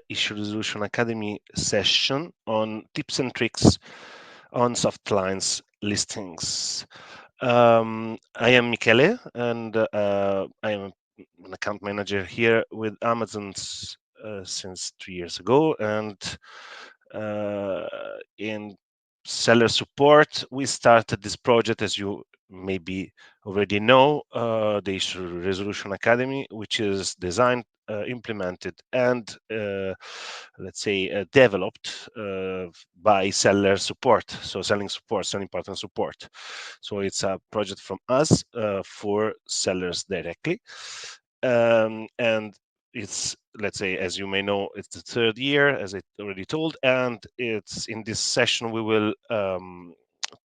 Issue Resolution Academy session on tips and tricks on Softlines listings. I am Michele, and I am an account manager here with Amazon's since 3 years ago. And in seller support, we started this project, as you maybe already know, the Issue Resolution Academy, which is designed, implemented, and let's say developed by seller support. So selling partner support. So it's a project from us for sellers directly. And it's, let's say, as you may know, it's the third year, as I already told, and it's in this session we will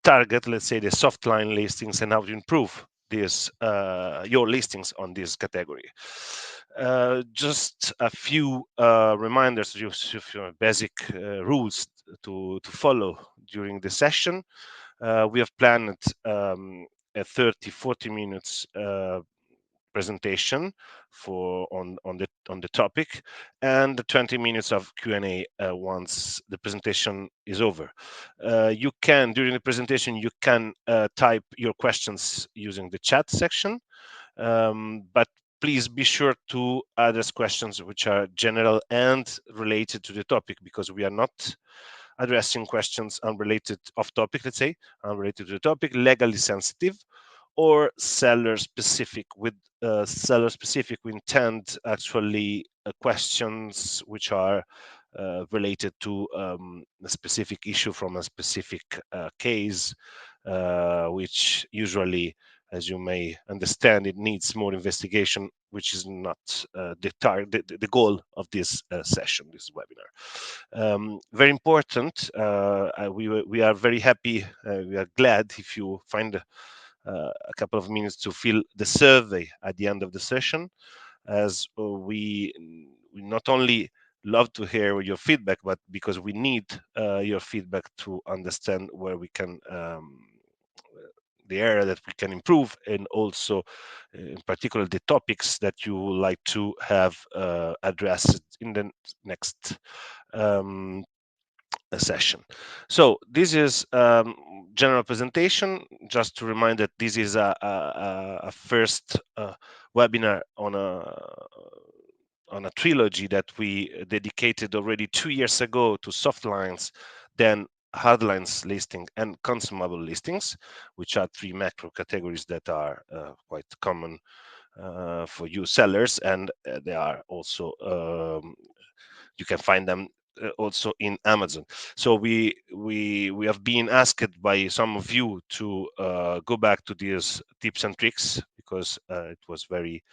target, let's say, the softline listings and how to improve this your listings on this category. Just a few reminders, just a few basic rules to follow during the session. We have planned a 30-40 minutes presentation for on the topic, and 20 minutes of Q&A once the presentation is over. You can, during the presentation, you can type your questions using the chat section, but please be sure to address questions which are general and related to the topic, because we are not addressing questions unrelated, off topic, let's say, unrelated to the topic, legally sensitive, or seller specific. With seller specific, we intend actually questions which are related to a specific issue from a specific case, which usually, as you may understand, it needs more investigation, which is not the goal of this session, this webinar. Very important. We are very happy. We are glad if you find a couple of minutes to fill the survey at the end of the session, as we not only love to hear your feedback, but because we need your feedback to understand where we can the area that we can improve, and also in particular the topics that you would like to have addressed in the next session. So this is general presentation. Just to remind that this is a first webinar on a trilogy that we dedicated already 2 years ago to Softlines, then hardlines listing, and consumable listings, which are three macro categories that are quite common for you sellers, and they are also you can find them also in Amazon. So we have been asked by some of you to go back to these tips and tricks, because it was very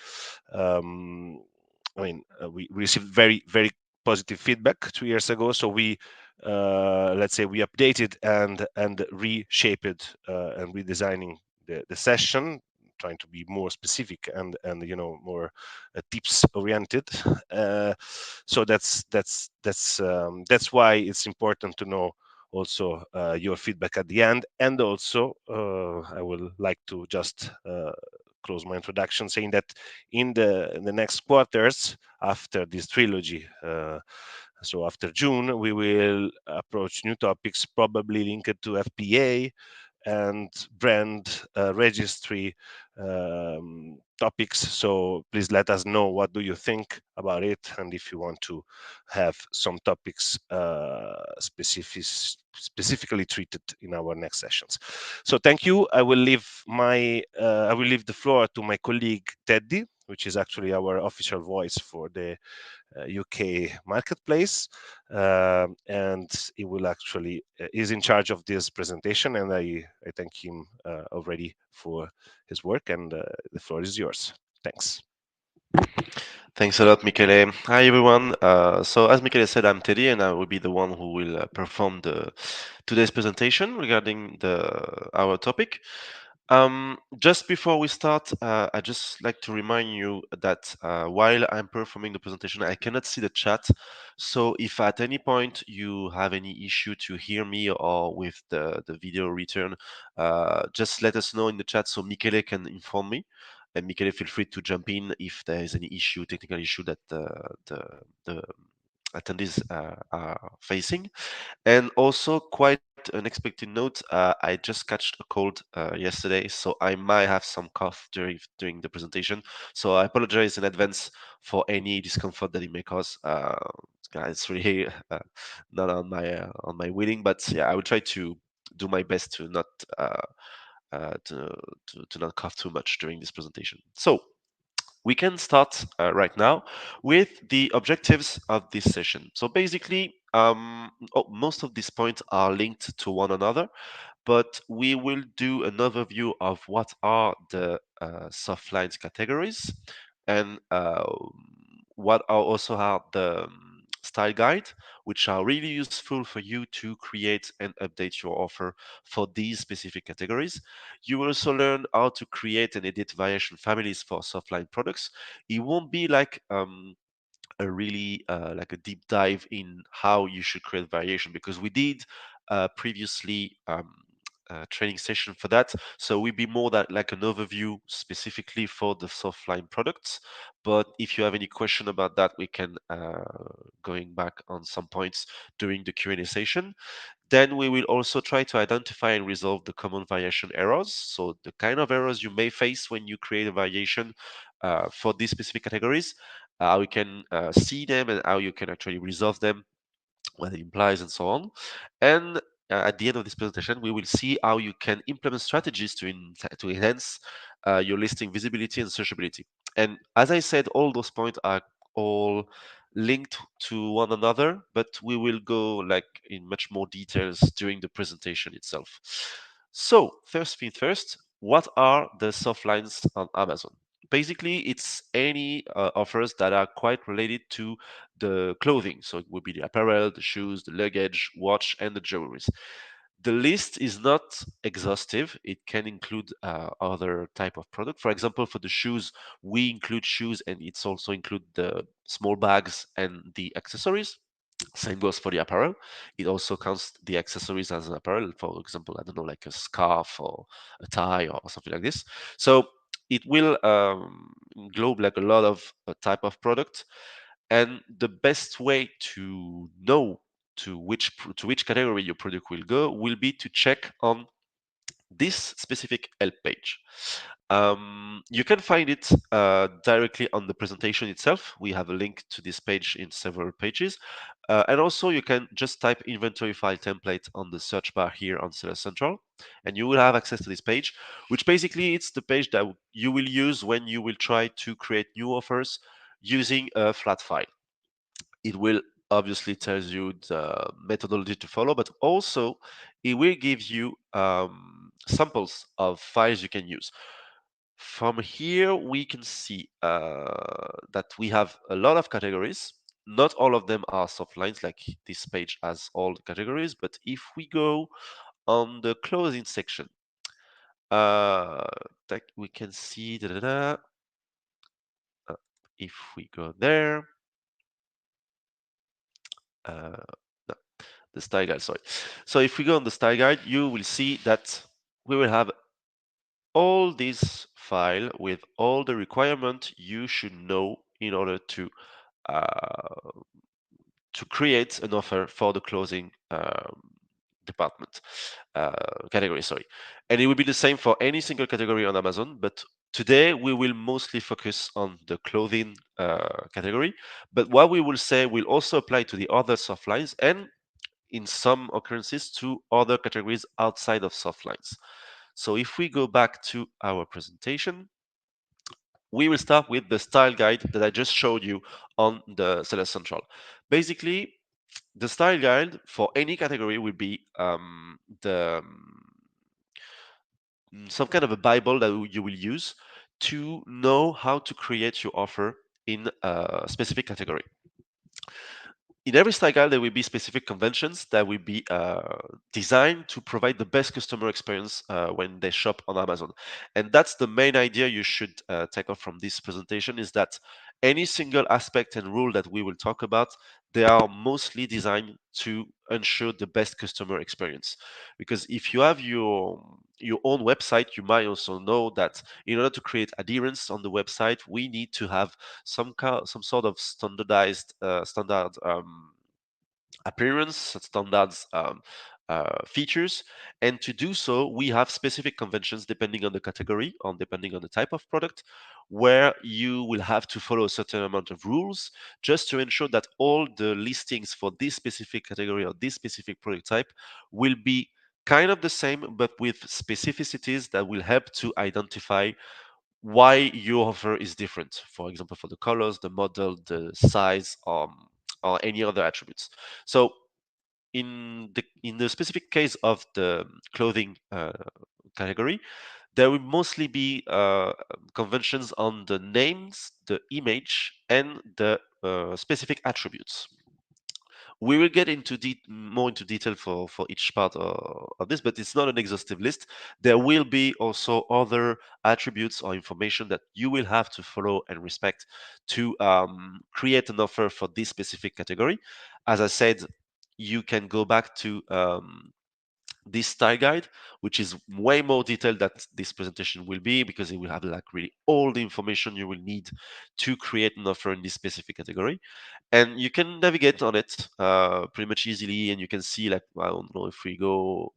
we received very positive feedback 2 years ago. So we let's say we updated and reshaped and redesigning the session, trying to be more specific and more tips oriented. So that's why it's important to know also your feedback at the end. And also I would like to just close my introduction saying that in the next quarters after this trilogy, so after June, we will approach new topics, probably linked to FBA and brand registry topics. So please let us know what do you think about it, and if you want to have some topics specifically treated in our next sessions. So thank you. I will leave the floor to my colleague Teddy, which is actually our official voice for the UK marketplace, and he will actually is in charge of this presentation, and I thank him already for his work, and the floor is yours. Thanks. Thanks a lot, Michele. Hi, everyone. So as Michele said, I'm Teddy, and I will be the one who will perform today's presentation regarding our topic. Just before we start, I just like to remind you that while I'm performing the presentation, I cannot see the chat. So if at any point you have any issue to hear me or with the video return, just let us know in the chat so Michele can inform me. And Michele, feel free to jump in if there is any issue, technical issue that the attendees are facing. And also, quite unexpected note, I just catched a cold yesterday, so I might have some cough during the presentation. So I apologize in advance for any discomfort that it may cause. It's really not on my willing, but yeah, I will try to do my best to not uh, to not cough too much during this presentation. So we can start right now with the objectives of this session. So basically, most of these points are linked to one another, but we will do an overview of what are the Softlines categories and what are also are the style guide, which are really useful for you to create and update your offer for these specific categories. You will also learn how to create and edit variation families for Softline products. It won't be like a really like a deep dive in how you should create variation because we did previously training session for that. So we'd be more that like an overview specifically for the softline products. But if you have any question about that, we can going back on some points during the Q&A session. Then we will also try to identify and resolve the common variation errors. So the kind of errors you may face when you create a variation for these specific categories, how you can see them and how you can actually resolve them, what it implies, and so on. And at the end of this presentation, we will see how you can implement strategies to enhance your listing visibility and searchability. And as I said, all those points are all linked to one another, but we will go like in much more details during the presentation itself. So first thing first, what are the soft lines on Amazon? Basically, it's any offers that are quite related to the clothing. So it would be the apparel, the shoes, the luggage, watch, and the jewelries. The list is not exhaustive. It can include other type of product. For example, for the shoes, we include shoes, and it's also include the small bags and the accessories. Same goes for the apparel. It also counts the accessories as an apparel. For example, I don't know, like a scarf or a tie or something like this. So it will englobe like a lot of type of product, and the best way to know to which category your product will go will be to check on this specific help page. You can find it directly on the presentation itself. We have a link to this page in several pages. And also you can just type inventory file template on the search bar here on Seller Central, and you will have access to this page, which basically it's the page that you will use when you will try to create new offers using a flat file. It will obviously tells you the methodology to follow, but also it will give you samples of files you can use. From here, we can see that we have a lot of categories. Not all of them are soft lines, like this page has all the categories, but if we go on the closing section, uh, that we can see, if we go there, uh, no, the style guide, sorry. So if we go on the style guide, you will see that we will have all this file with all the requirement you should know in order uh, to create an offer for the closing department category, sorry. And it will be the same for any single category on Amazon, but today we will mostly focus on the clothing category. But what we will say will also apply to the other soft lines and in some occurrences to other categories outside of soft lines. So if we go back to our presentation, we will start with the style guide that I just showed you on the Seller Central. Basically, the style guide for any category will be some kind of a Bible that you will use to know how to create your offer in a specific category. In every style guide, there will be specific conventions that will be designed to provide the best customer experience when they shop on Amazon. And that's the main idea you should take off from this presentation is that any single aspect and rule that we will talk about, they are mostly designed to ensure the best customer experience. Because if you have your own website, you might also know that in order to create adherence on the website, we need to have some sort of standard appearance, standards, features. And to do so, we have specific conventions depending on the category, on depending on the type of product, where you will have to follow a certain amount of rules just to ensure that all the listings for this specific category or this specific product type will be kind of the same, but with specificities that will help to identify why your offer is different. For example, for the colors, the model, the size, or any other attributes. So in the specific case of the clothing category, there will mostly be conventions on the names, the image, and the specific attributes. We will get more into detail for each part of this, but it's not an exhaustive list. There will be also other attributes or information that you will have to follow and respect to create an offer for this specific category. As I said, you can go back to this style guide, which is way more detailed that this presentation will be, because it will have like really all the information you will need to create an offer in this specific category. And you can navigate on it pretty much easily, and you can see, like, I don't know, if we go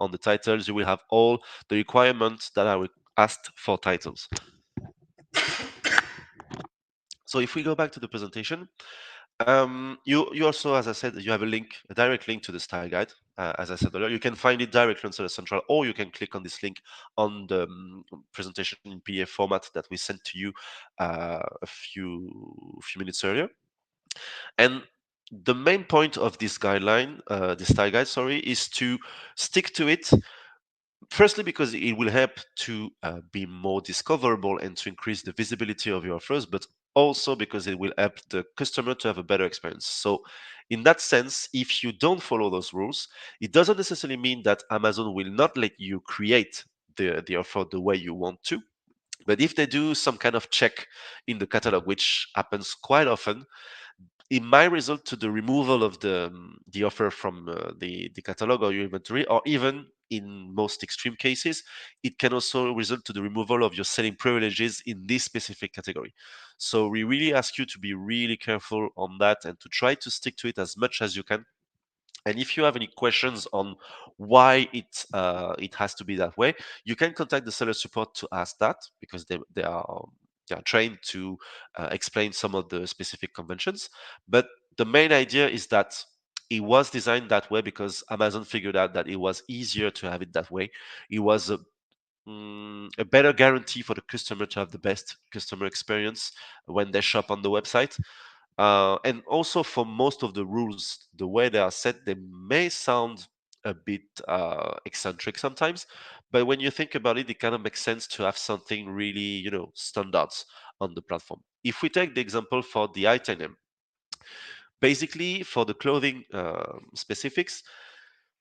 on the titles, you will have all the requirements that are asked for titles. So if we go back to the presentation, you also, as I said, you have a direct link to the style guide. As I said earlier, you can find it directly on Seller Central, or you can click on this link on the presentation in PDF format that we sent to you a few minutes earlier. And the main point of this guideline, this style guide, sorry, is to stick to it. Firstly, because it will help to be more discoverable and to increase the visibility of your offers, but also because it will help the customer to have a better experience. So, in that sense, if you don't follow those rules, it doesn't necessarily mean that Amazon will not let you create the offer the way you want to. But if they do some kind of check in the catalog, which happens quite often, it might result to the removal of the offer from the catalog or your inventory, or even in most extreme cases, it can also result to the removal of your selling privileges in this specific category. So we really ask you to be really careful on that and to try to stick to it as much as you can. And if you have any questions on why it has to be that way, you can contact the seller support to ask that, because they are trained to explain some of the specific conventions. But the main idea is that it was designed that way because Amazon figured out that it was easier to have it that way. It was a better guarantee for the customer to have the best customer experience when they shop on the website. And also, for most of the rules, the way they are set, they may sound a bit eccentric sometimes, but when you think about it, it kind of makes sense to have something really, standards on the platform. If we take the example for the item name, basically for the clothing specifics,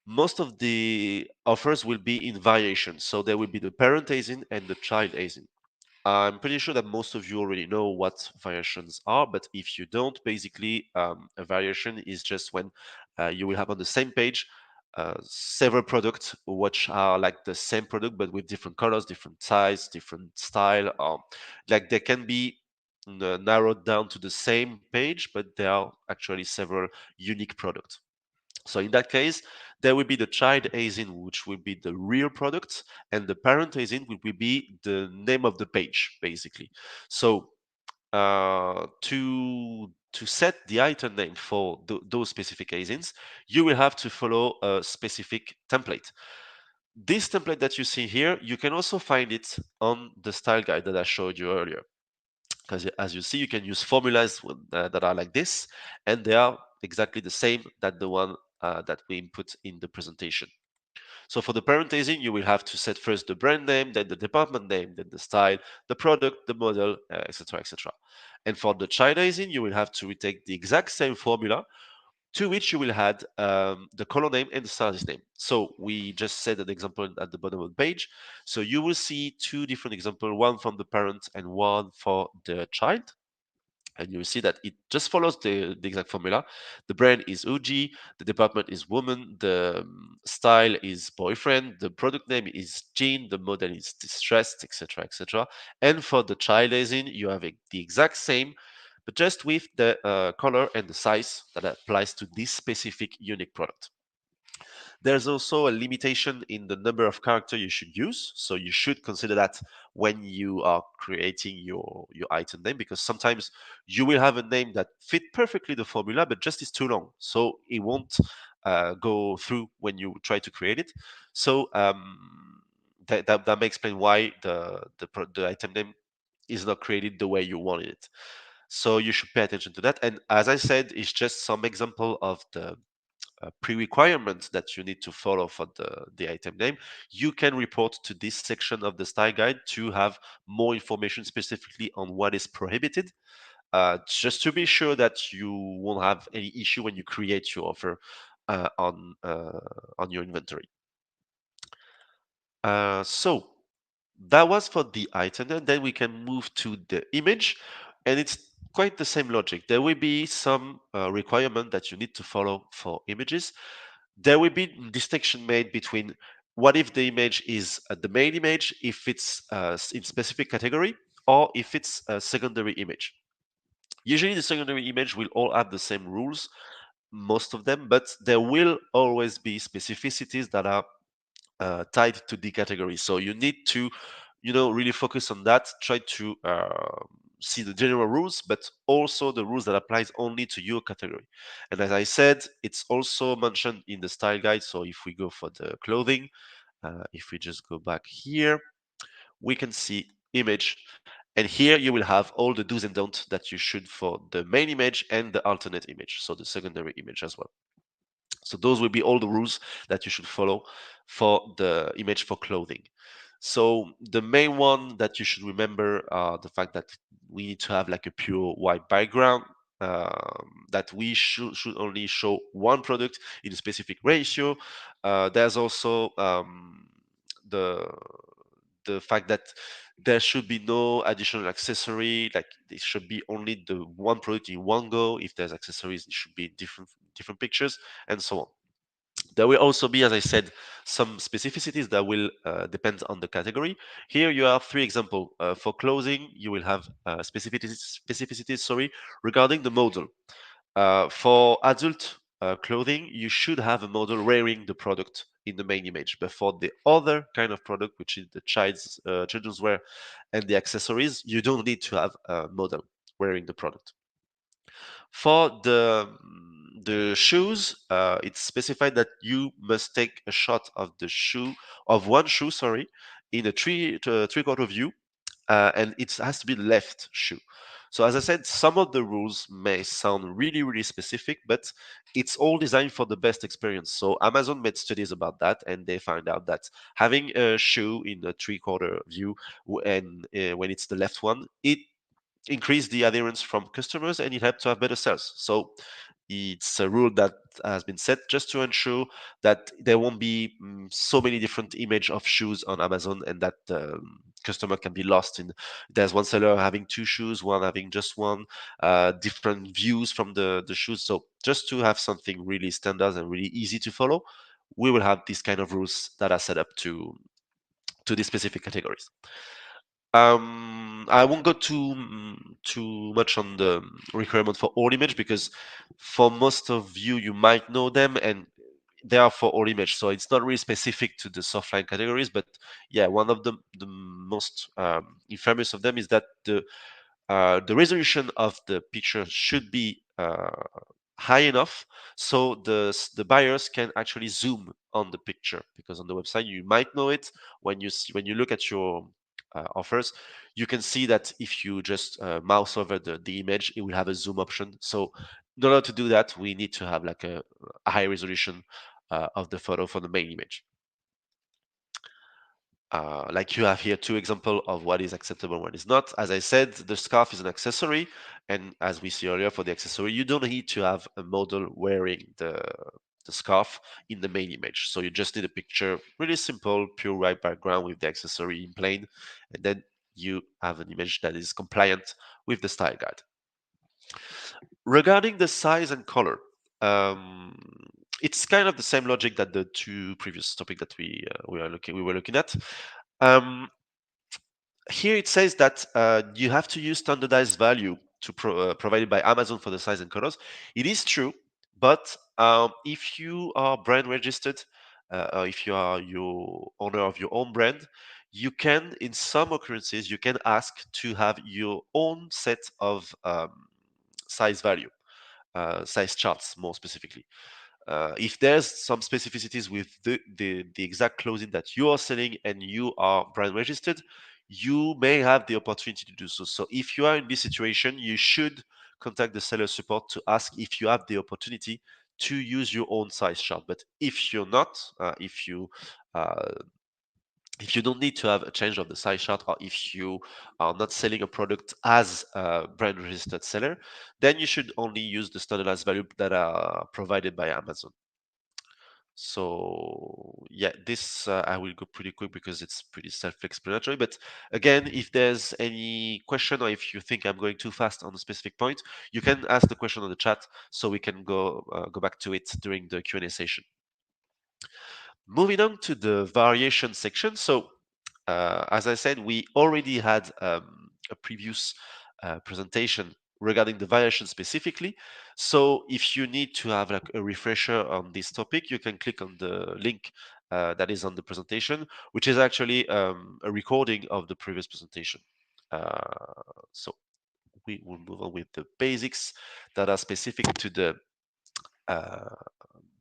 most of the offers will be in variations. So there will be the parent ASIN and the child ASIN. I'm pretty sure that most of you already know what variations are, but if you don't, basically, a variation is just when you will have on the same page several products which are like the same product but with different colors, different size, different style. Like they can be narrowed down to the same page, but there are actually several unique products. So in that case, there will be the child ASIN, which will be the real product, and the parent ASIN will be the name of the page, basically. So to set the item name for those specific ASINs, you will have to follow a specific template. This template that you see here, you can also find it on the style guide that I showed you earlier. Because as you see, you can use formulas that are like this, and they are exactly the same that the one that we input in the presentation. So for the parenthesing, you will have to set first the brand name, then the department name, then the style, the product, the model, etc., etc. And for the Chinasing, you will have to retake the exact same formula, to which you will add the color name and the stylist name. So we just set an example at the bottom of the page. So you will see two different examples, one from the parent and one for the child. And you see that it just follows the exact formula. The brand is Uji, the department is woman, the style is boyfriend, the product name is jean, the model is distressed, etc., etc. And for the child design, you have the exact same, but just with the color and the size that applies to this specific unique product. There's also a limitation in the number of characters you should use. So you should consider that when you are creating your item name, because sometimes you will have a name that fit perfectly the formula, but just is too long. So it won't go through when you try to create it. So that may explain why the item name is not created the way you wanted it. So you should pay attention to that. And as I said, it's just some example of the pre-requirements that you need to follow for the item name. You can report to this section of the style guide to have more information specifically on what is prohibited, just to be sure that you won't have any issue when you create your offer on your inventory. So that was for the item, and then we can move to the image, and it's quite the same logic. There will be some requirement that you need to follow for images. There will be distinction made between what if the image is the main image, if it's in specific category, or if it's a secondary image. Usually the secondary image will all have the same rules, most of them, but there will always be specificities that are tied to the category. So you need to, really focus on that. Try to see the general rules, but also the rules that applies only to your category. And as I said, it's also mentioned in the style guide. So if we go for the clothing, if we just go back here, we can see image. And here you will have all the do's and don'ts that you should for the main image and the alternate image, so the secondary image as well. So those will be all the rules that you should follow for the image for clothing. So the main one that you should remember are the fact that we need to have like a pure white background, that we should only show one product in a specific ratio. There's also the the fact that there should be no additional accessory, like it should be only the one product in one go. If there's accessories, it should be different pictures, and so on. There will also be, as I said, some specificities that will depend on the category. Here you have three examples. For clothing, you will have specificities, sorry, regarding the model. For adult clothing, you should have a model wearing the product in the main image. But for the other kind of product, which is the children's wear and the accessories, you don't need to have a model wearing the product. For the shoes, it's specified that you must take a shot of one shoe, sorry, in a three-quarter view, and it has to be the left shoe. So as I said, some of the rules may sound really, really specific, but it's all designed for the best experience. So Amazon made studies about that, and they found out that having a shoe in a three-quarter view and when it's the left one, it increase the adherence from customers and it helps to have better sales. So it's a rule that has been set just to ensure that there won't be so many different image of shoes on Amazon and that customer can be lost in. There's one seller having two shoes, one having just one, different views from the shoes. So just to have something really standard and really easy to follow, we will have these kind of rules that are set up to these specific categories. I won't go too much on the requirement for all image because for most of you, you might know them and they are for all image. So it's not really specific to the softline categories. But yeah, one of the most infamous of them is that the resolution of the picture should be high enough so the buyers can actually zoom on the picture, because on the website you might know it when you look at your offers, you can see that if you just mouse over the image, it will have a zoom option. So in order to do that, we need to have like a high resolution of the photo for the main image. Like you have here two examples of what is acceptable and what is not. As I said, the scarf is an accessory, and as we see earlier for the accessory, you don't need to have a model wearing the scarf in the main image. So you just need a picture, really simple, pure white background with the accessory in plain, and then you have an image that is compliant with the style guide. Regarding the size and color, um, it's kind of the same logic that the two previous topic that we were looking at. Um, Here it says that you have to use standardized value provided by Amazon for the size and colors. It is true, but if you are brand registered, or if you are your owner of your own brand, you can, in some occurrences, you can ask to have your own set of size value, size charts more specifically. If there's some specificities with the exact clothing that you are selling and you are brand registered, you may have the opportunity to do so. So if you are in this situation, you should contact the seller support to ask if you have the opportunity to use your own size chart. But if you're not, uh, if you don't need to have a change of the size chart, or if you are not selling a product as a brand registered seller, then you should only use the standardized value that are provided by Amazon. So yeah, this I will go pretty quick because it's pretty self-explanatory. But again, if there's any question or if you think I'm going too fast on a specific point, you can ask the question on the chat so we can go back to it during the Q&A session. Moving on to the variation section. So as I said, we already had a previous presentation regarding the variation specifically. So if you need to have like a refresher on this topic, you can click on the link that is on the presentation, which is actually a recording of the previous presentation. So we will move on with the basics that are specific to uh,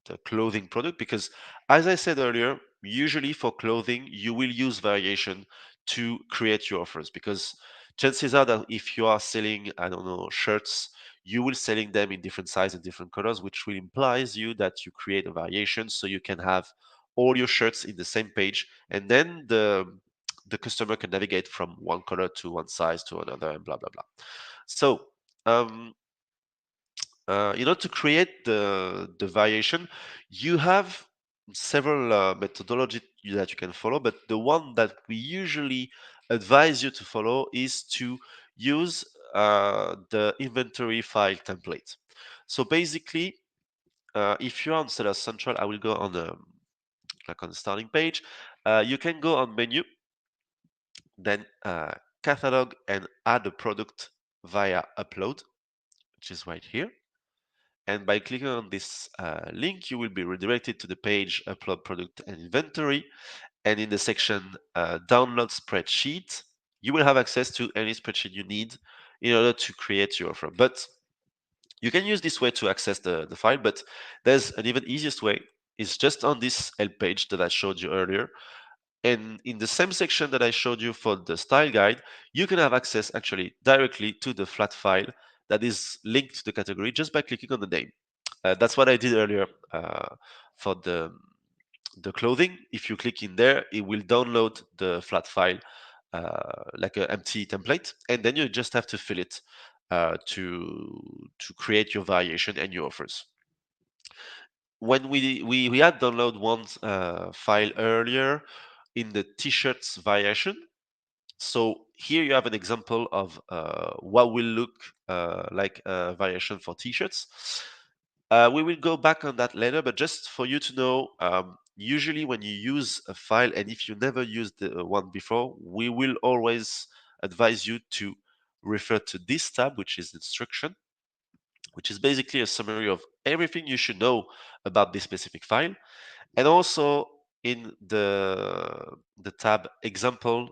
the clothing product, because as I said earlier, usually for clothing you will use variation to create your offers, because chances are that if you are selling, I don't know, shirts, you will selling them in different sizes and different colors, which will implies you that you create a variation so you can have all your shirts in the same page, and then the customer can navigate from one color to one size to another and blah blah blah. So um, in order to create the variation, you have several methodology that you can follow, but the one that we usually advise you to follow is to use the inventory file template. So basically, if you're on Seller Central, I will go on the like on the starting page. You can go on menu, then catalog, and add a product via upload, which is right here. And by clicking on this link, you will be redirected to the page Upload Product and Inventory. And in the section Download Spreadsheet, you will have access to any spreadsheet you need in order to create your offer. But you can use this way to access the file, but there's an even easiest way. It's just on this help page that I showed you earlier. And in the same section that I showed you for the style guide, you can have access actually directly to the flat file that is linked to the category just by clicking on the name. That's what I did earlier for the clothing. If you click in there, it will download the flat file like an empty template, and then you just have to fill it to create your variation and your offers. When we had download one file earlier in the t-shirts variation. So here you have an example of what will look like a variation for t-shirts. We will go back on that later, but just for you to know, usually when you use a file, and if you never used the one before, we will always advise you to refer to this tab, which is instruction, which is basically a summary of everything you should know about this specific file. And also in the tab example,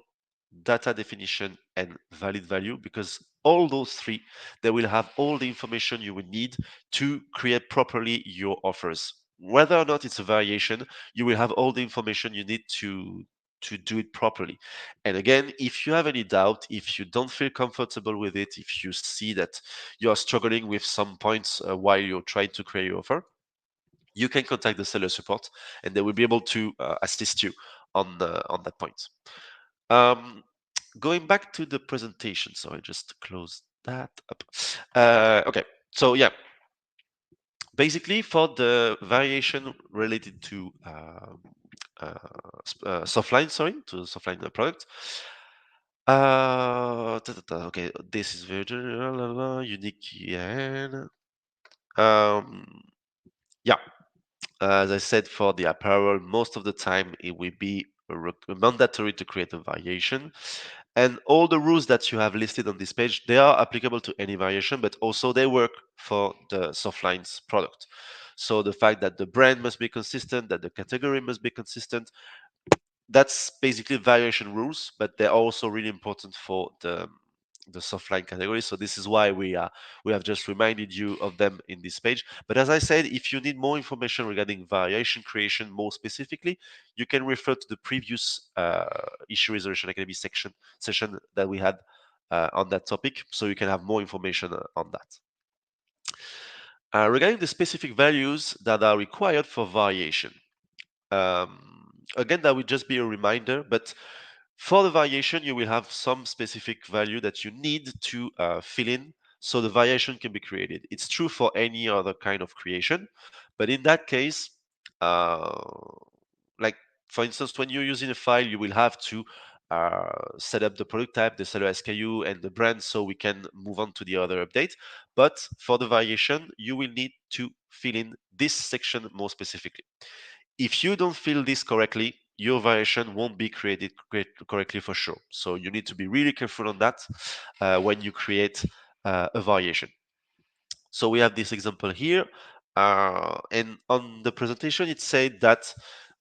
data definition, and valid value, because all those three, they will have all the information you will need to create properly your offers. Whether or not it's a variation, you will have all the information you need to do it properly. And again, if you have any doubt, if you don't feel comfortable with it, if you see that you are struggling with some points while you're trying to create your offer, you can contact the seller support and they will be able to assist you on that point. Um, Going back to the presentation, so I just close that up. Okay, so yeah, basically for the variation related to Softline, sorry, to Softline product, Okay, this is very general, unique yen. Um, yeah, as I said, for the apparel, most of the time it will be mandatory to create a variation. And all the rules that you have listed on this page, they are applicable to any variation, but also they work for the Softlines product. So the fact that the brand must be consistent, that the category must be consistent, that's basically variation rules, but they're also really important for the softline category. So this is why we have just reminded you of them in this page. But as I said, if you need more information regarding variation creation more specifically, you can refer to the previous issue resolution academy session that we had on that topic, so you can have more information on that. Regarding the specific values that are required for variation. Again, that will just be a reminder, but for the variation, you will have some specific value that you need to fill in so the variation can be created. It's true for any other kind of creation, but in that case, uh, like for instance, when you're using a file, you will have to set up the product type, the seller SKU, and the brand so we can move on to the other update. But for the variation, you will need to fill in this section more specifically. If you don't fill this correctly, your variation won't be created correctly for sure. So you need to be really careful on that when you create a variation. So we have this example here. And on the presentation, it said that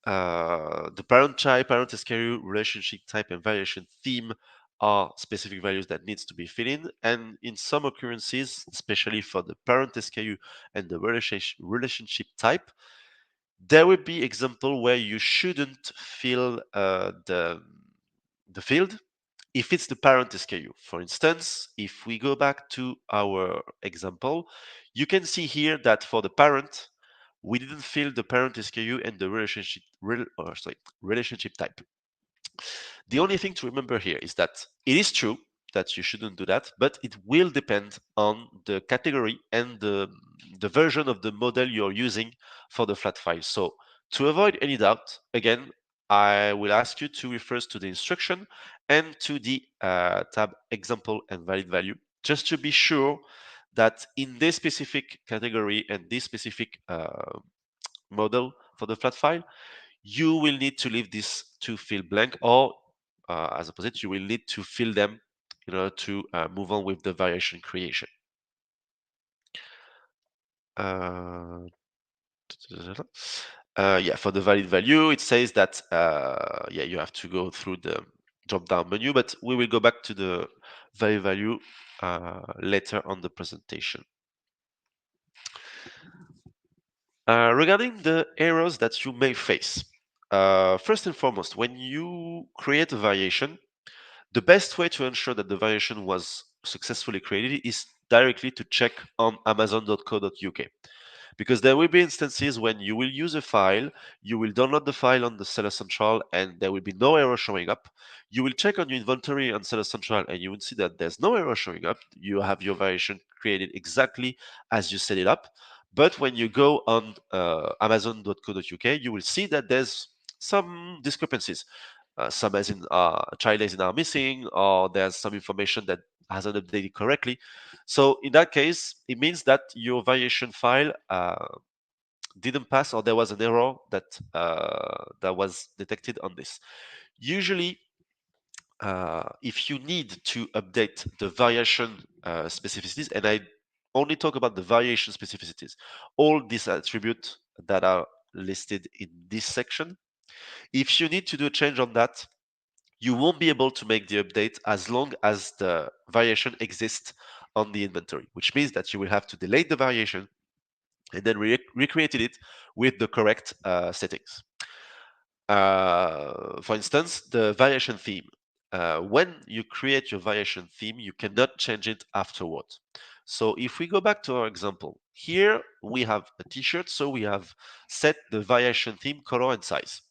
the parent child, parent SKU, relationship type, and variation theme are specific values that needs to be filled in. And in some occurrences, especially for the parent SKU and the relationship type, there will be example where you shouldn't fill the field if it's the parent SKU. For instance, if we go back to our example, you can see here that for the parent, we didn't fill the parent SKU and the relationship type. The only thing to remember here is that it is true that you shouldn't do that, but it will depend on the category and the version of the model you're using for the flat file. So to avoid any doubt, again, I will ask you to refer to the instruction and to the tab example and valid value, just to be sure that in this specific category and this specific model for the flat file, you will need to leave this to fill blank, or as opposite, you will need to fill them in order to move on with the variation creation. Uh, yeah, for the valid value, it says that yeah, you have to go through the drop-down menu, but we will go back to the valid value later on the presentation. Regarding the errors that you may face, first and foremost, when you create a variation, the best way to ensure that the variation was successfully created is directly to check on amazon.co.uk, because there will be instances when you will use a file, you will download the file on the Seller Central, and there will be no error showing up. You will check on your inventory on Seller Central, and you will see that there's no error showing up. You have your variation created exactly as you set it up. But when you go on amazon.co.uk, you will see that there's some discrepancies. Some as in child as in are missing, or there's some information that hasn't updated correctly. So in that case, it means that your variation file didn't pass, or there was an error that was detected on this. Usually, if you need to update the variation specificities, and I only talk about the variation specificities, all these attributes that are listed in this section, if you need to do a change on that, you won't be able to make the update as long as the variation exists on the inventory, which means that you will have to delete the variation and then recreate it with the correct settings. For instance, the variation theme. When you create your variation theme, you cannot change it afterward. So if we go back to our example, here we have a t-shirt, so we have set the variation theme, color, and size.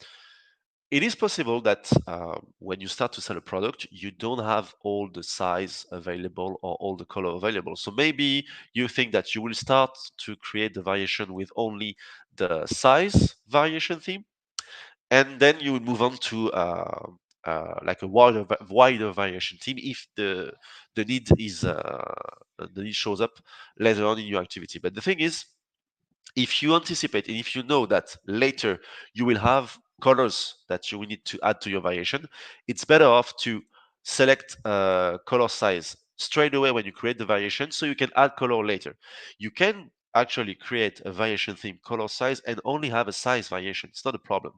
It is possible that when you start to sell a product, you don't have all the size available or all the color available. So maybe you think that you will start to create the variation with only the size variation theme, and then you will move on to like a wider variation theme if the need is the need shows up later on in your activity. But the thing is, if you anticipate and if you know that later you will have colors that you will need to add to your variation, it's better off to select color size straight away when you create the variation so you can add color later. You can actually create a variation theme color size and only have a size variation. It's not a problem.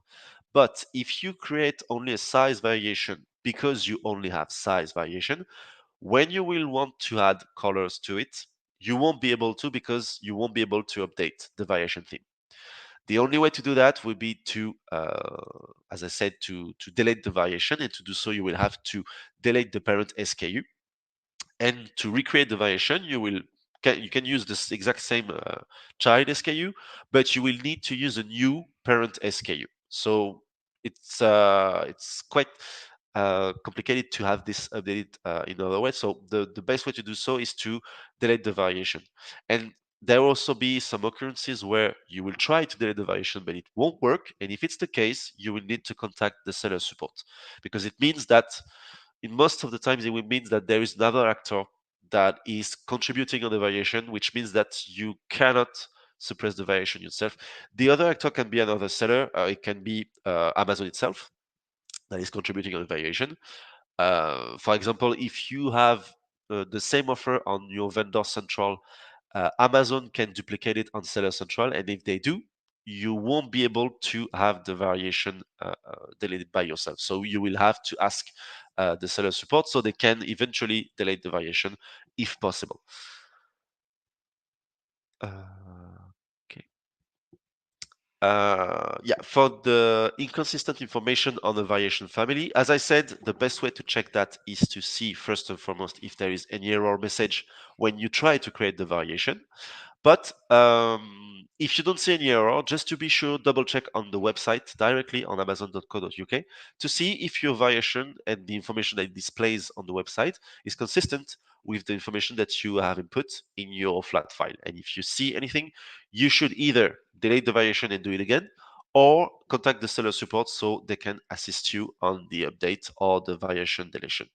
But if you create only a size variation because you only have size variation, when you will want to add colors to it, you won't be able to because you won't be able to update the variation theme. The only way to do that would be to, as I said, to delete the variation, and to do so, you will have to delete the parent SKU. And to recreate the variation, you can use this exact same child SKU, but you will need to use a new parent SKU. So it's quite complicated to have this updated in another way. So the best way to do so is to delete the variation. And there will also be some occurrences where you will try to delete the variation, but it won't work. And if it's the case, you will need to contact the seller support, because it means that in most of the times it will mean that there is another actor that is contributing on the variation, which means that you cannot suppress the variation yourself. The other actor can be another seller. It can be Amazon itself that is contributing on the variation. For example, if you have the same offer on your vendor central, Amazon can duplicate it on Seller Central, and if they do, you won't be able to have the variation deleted by yourself. So you will have to ask the seller support so they can eventually delete the variation if possible. Okay. Yeah, for the inconsistent information on the variation family, as I said, the best way to check that is to see first and foremost if there is any error message when you try to create the variation. But if you don't see any error, just to be sure, double check on the website directly on amazon.co.uk to see if your variation and the information that it displays on the website is consistent with the information that you have input in your flat file. And if you see anything, you should either delete the variation and do it again, or contact the seller support so they can assist you on the update or the variation deletion.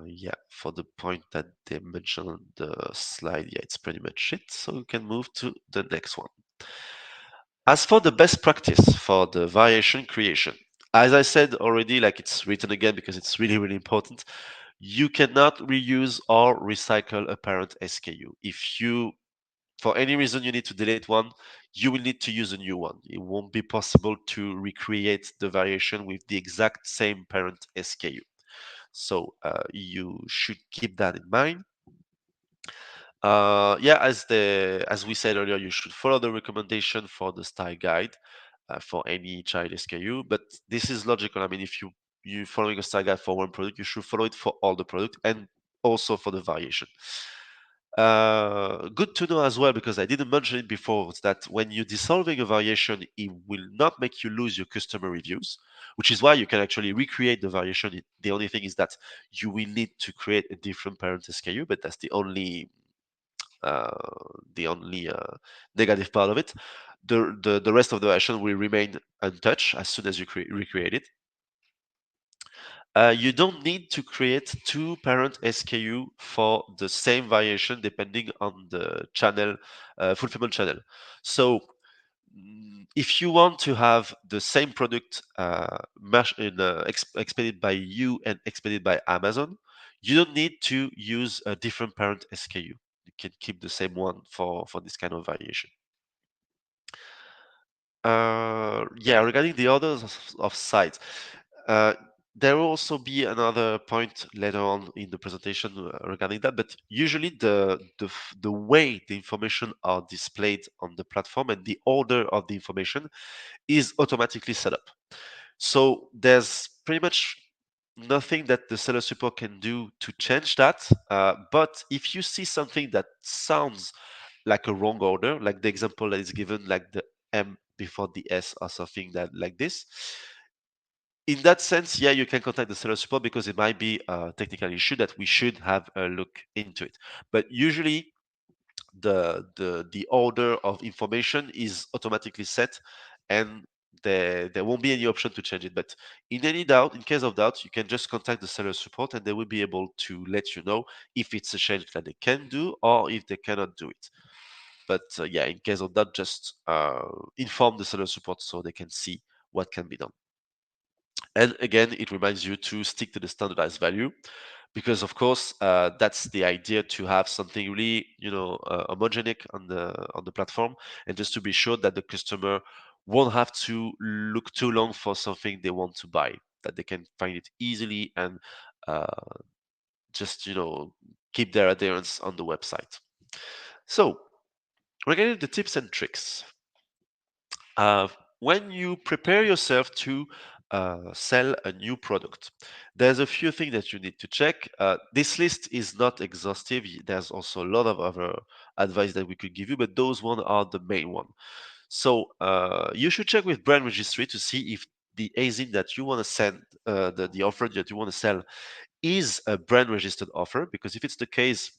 Yeah, for the point that they mentioned on the slide, yeah, it's pretty much it. So we can move to the next one. As for the best practice for the variation creation, as I said already, like it's written again because it's really, really important, you cannot reuse or recycle a parent SKU. If you, for any reason, you need to delete one, you will need to use a new one. It won't be possible to recreate the variation with the exact same parent SKU. So you should keep that in mind. Yeah, as we said earlier, you should follow the recommendation for the style guide for any child SKU. But this is logical. I mean, if you following a style guide for one product, you should follow it for all the product and also for the variation. Good to know as well, because I didn't mention it before, is that when you're dissolving a variation, it will not make you lose your customer reviews, which is why you can actually recreate the variation. The only thing is that you will need to create a different parent SKU, but that's uh, the only negative part of it. The rest of the version will remain untouched as soon as you recreate it. You don't need to create two parent SKU for the same variation depending on the channel, fulfillment channel. So if you want to have the same product expedited by you and expedited by Amazon, you don't need to use a different parent SKU. You can keep the same one for this kind of variation. Yeah, regarding the others of sites, uh, there will also be another point later on in the presentation regarding that, but usually the way the information are displayed on the platform and the order of the information is automatically set up. So there's pretty much nothing that the seller support can do to change that. But if you see something that sounds like a wrong order, like the example that is given, like the M before the S or something that like this, in that sense, yeah, you can contact the seller support because it might be a technical issue that we should have a look into it. But usually the order of information is automatically set, and there won't be any option to change it. But in any doubt, in case of doubt, you can just contact the seller support and they will be able to let you know if it's a change that they can do or if they cannot do it. But yeah, in case of that, just inform the seller support so they can see what can be done. And again, it reminds you to stick to the standardized value because, of course, that's the idea to have something really, homogenic on the platform, and just to be sure that the customer won't have to look too long for something they want to buy, that they can find it easily and uh, just keep their adherence on the website. So, regarding the tips and tricks, uh, when you prepare yourself to sell a new product, there's a few things that you need to check. This list is not exhaustive. There's also a lot of other advice that we could give you, but those one are the main one. So you should check with brand registry to see if the ASIN that you want to send, the offer that you want to sell, is a brand registered offer. Because if it's the case,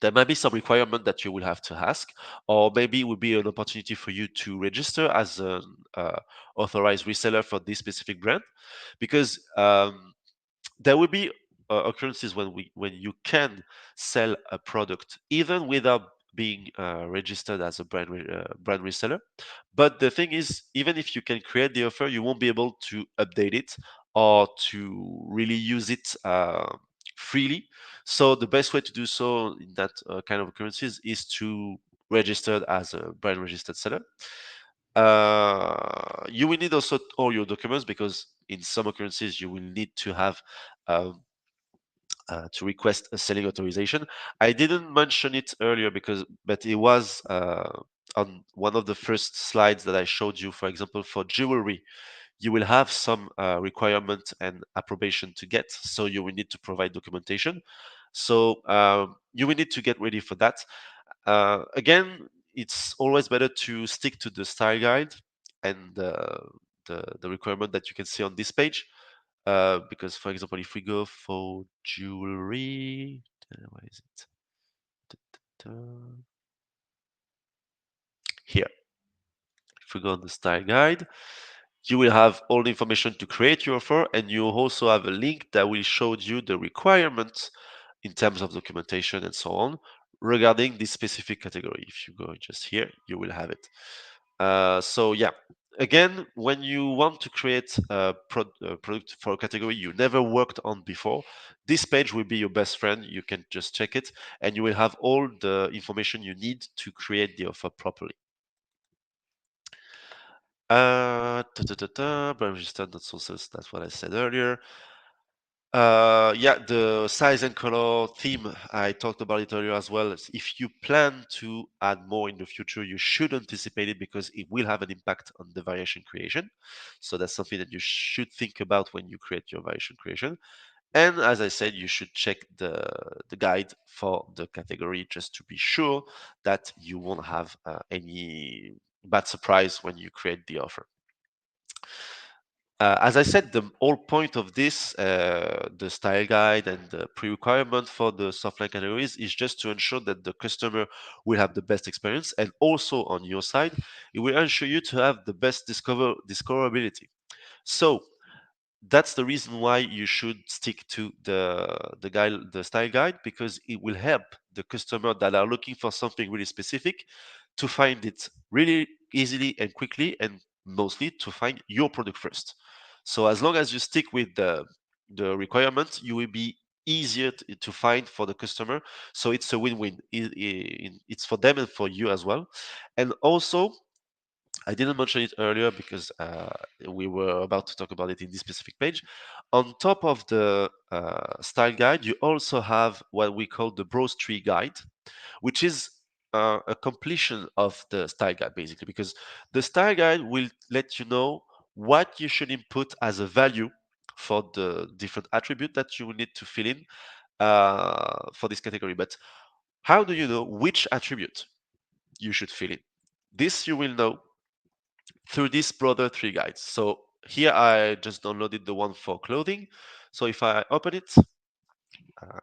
there might be some requirement that you will have to ask, or maybe it would be an opportunity for you to register as an authorized reseller for this specific brand, because there will be occurrences when you can sell a product even without being registered as a brand reseller. But the thing is, even if you can create the offer, you won't be able to update it or to really use it freely. So the best way to do so in that kind of occurrences is to register as a brand registered seller. You will need also all your documents, because in some occurrences you will need to have um, to request a selling authorization. I didn't mention it earlier but it was on one of the first slides that I showed you. For example, for jewelry, you will have some requirement and approbation to get, so you will need to provide documentation. So you will need to get ready for that. Again, it's always better to stick to the style guide and the requirement that you can see on this page. Because, for example, if we go for jewelry, where is it? Da. Here, if we go on the style guide, you will have all the information to create your offer, and you also have a link that will show you the requirements in terms of documentation and so on regarding this specific category. If you go just here, you will have it. So yeah, again, when you want to create a product for a category you never worked on before, this page will be your best friend. You can just check it, and you will have all the information you need to create the offer properly. Brand registered, not sources. That's what I said earlier. Yeah, the size and color theme, I talked about it earlier as well. If you plan to add more in the future, you should anticipate it, because it will have an impact on the variation creation. So that's something that you should think about when you create your variation creation. And as I said, you should check the guide for the category, just to be sure that you won't have any bad surprise when you create the offer. As I said, the whole point of this, the style guide and the pre-requirement for the softline categories, is just to ensure that the customer will have the best experience, and also on your side, it will ensure you to have the best discoverability. So that's the reason why you should stick to the style guide, because it will help the customer that are looking for something really specific to find it really easily and quickly, and mostly to find your product first. So as long as you stick with the requirement, you will be easier to find for the customer. So it's a win-win. It's for them and for you as well. And also, I didn't mention it earlier because we were about to talk about it in this specific page. On top of the style guide, you also have what we call the browse tree guide, which is a completion of the style guide, basically, because the style guide will let you know what you should input as a value for the different attribute that you will need to fill in for this category. But how do you know which attribute you should fill in? This you will know through this broader three guides. So here I just downloaded the one for clothing. So if I open it, uh,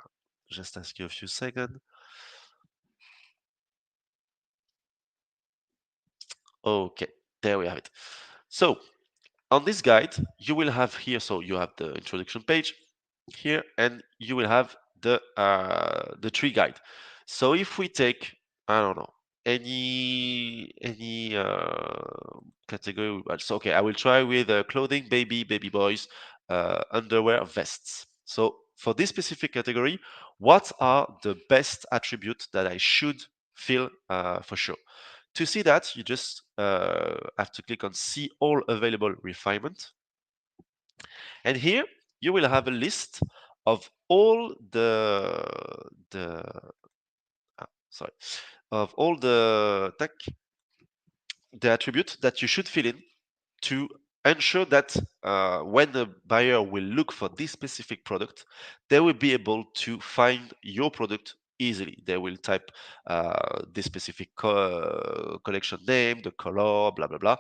just ask you a few seconds. Okay, there we have it. So on this guide, you will have here, so you have the introduction page here, and you will have the tree guide. So if we take, I don't know, any category, so okay, I will try with clothing, baby boys, underwear, vests. So for this specific category, what are the best attributes that I should fill for sure? To see that, you just have to click on See All Available Refinement. And here you will have a list of all the sorry, of all the attributes that you should fill in to ensure that when the buyer will look for this specific product, they will be able to find your product easily. They will type this specific collection name, the color, blah, blah, blah.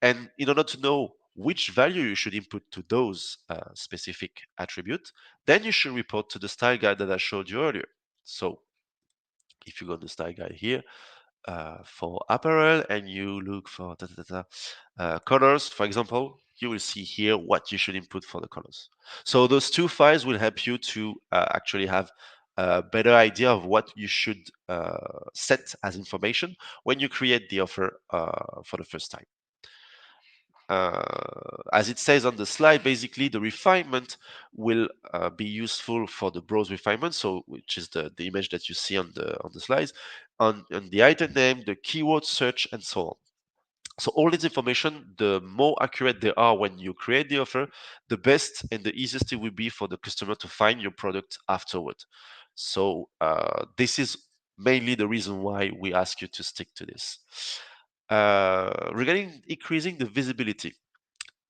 And in order to know which value you should input to those specific attribute, then you should report to the style guide that I showed you earlier. So if you go to the style guide here, for apparel and you look for colors, for example, you will see here what you should input for the colors. So those two files will help you to actually have a better idea of what you should set as information when you create the offer for the first time. As it says on the slide, basically the refinement will be useful for the browse refinement, so which is the image that you see on the slides, on the item name, the keyword search, and so on. So all this information, the more accurate they are when you create the offer, the best and the easiest it will be for the customer to find your product afterward. So this is mainly the reason why we ask you to stick to this. Regarding increasing the visibility,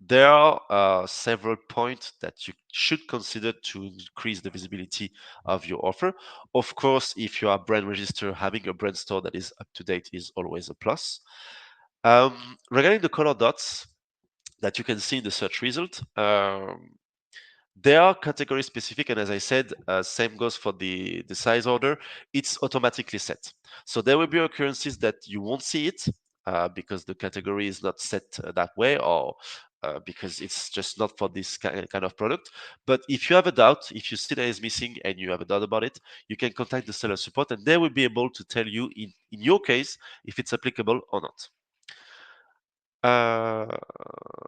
there are several points that you should consider to increase the visibility of your offer. Of course, if you are brand registered, having a brand store that is up to date is always a plus. Regarding the color dots that you can see in the search result, they are category specific, and as I said, same goes for the size order. It's automatically set. So there will be occurrences that you won't see it because the category is not set that way, or because it's just not for this kind of product. But if you have a doubt, if you see that it's missing and you have a doubt about it, you can contact the seller support, and they will be able to tell you in your case if it's applicable or not. Uh,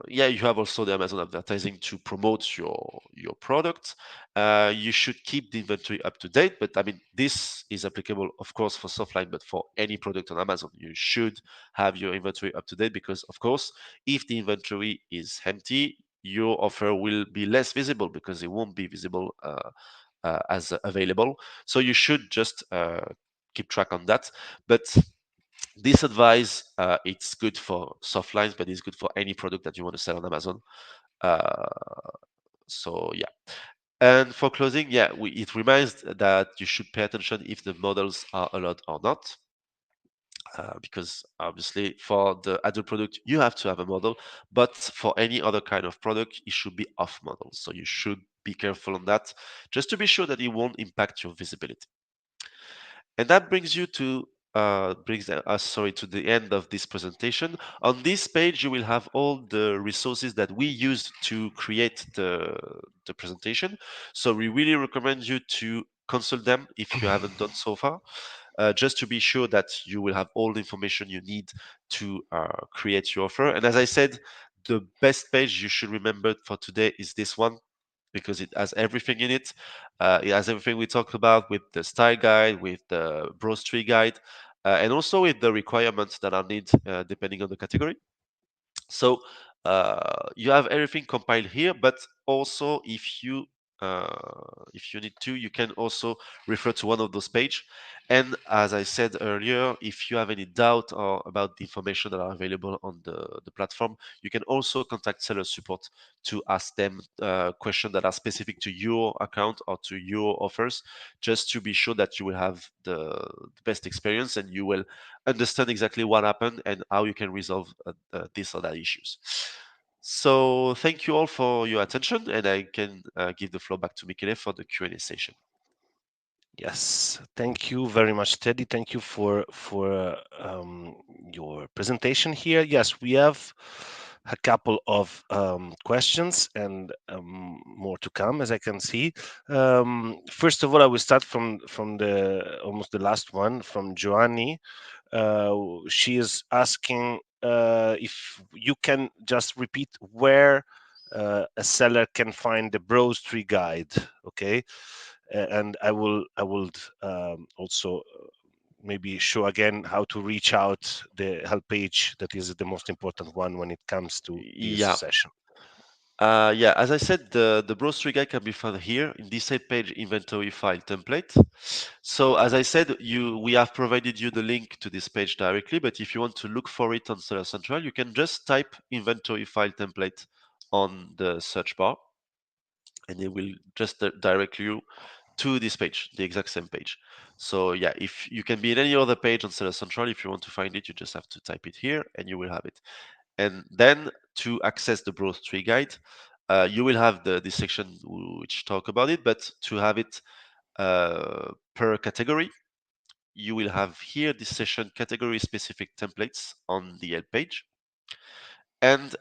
yeah, you have also the Amazon advertising to promote your product. You should keep the inventory up to date, but I mean this is applicable, of course, for Softline, but for any product on Amazon, you should have your inventory up to date because, of course, if the inventory is empty, your offer will be less visible because it won't be visible as available. So you should just keep track on that, but this advice, it's good for soft lines, but it's good for any product that you want to sell on Amazon. Uh, so yeah. And for closing, yeah, it reminds that you should pay attention if the models are allowed or not. Because obviously for the adult product, you have to have a model, but for any other kind of product, it should be off model. So you should be careful on that, just to be sure that it won't impact your visibility. And that brings you to brings us sorry to the end of this presentation. On this page, you will have all the resources that we used to create the presentation. So we really recommend you to consult them if you haven't done so far, just to be sure that you will have all the information you need to create your offer. And as I said, the best page you should remember for today is this one because it has everything in it. It has everything we talked about with the style guide, with the browse tree guide, and also with the requirements that are needed depending on the category. So you have everything compiled here, but also if you need to, you can also refer to one of those pages. And as I said earlier, if you have any doubt or about the information that are available on the platform, you can also contact seller support to ask them questions that are specific to your account or to your offers, just to be sure that you will have the best experience and you will understand exactly what happened and how you can resolve this or that issues. So thank you all for your attention, and I can give the floor back to Michele for the Q&A session. Yes, thank you very much, Teddy. Thank you for your presentation here. Yes, we have a couple of questions and more to come, as I can see. First of all, I will start from the almost the last one from Joanni. Uh, she is asking if you can just repeat where a seller can find the browse tree guide. Okay, and I will also maybe show again how to reach out the help page that is the most important one when it comes to this Yeah. session. Yeah, as I said, the browse tree guide can be found here in this same page inventory file template. So as I said, we have provided you the link to this page directly, but if you want to look for it on Seller Central, you can just type inventory file template on the search bar, and it will just direct you to this page, the exact same page. So yeah, if you can be in any other page on Seller Central, if you want to find it, you just have to type it here and you will have it. And then to access the browse tree guide, you will have this section which talk about it, but to have it per category, you will have here this session category specific templates on the help page. And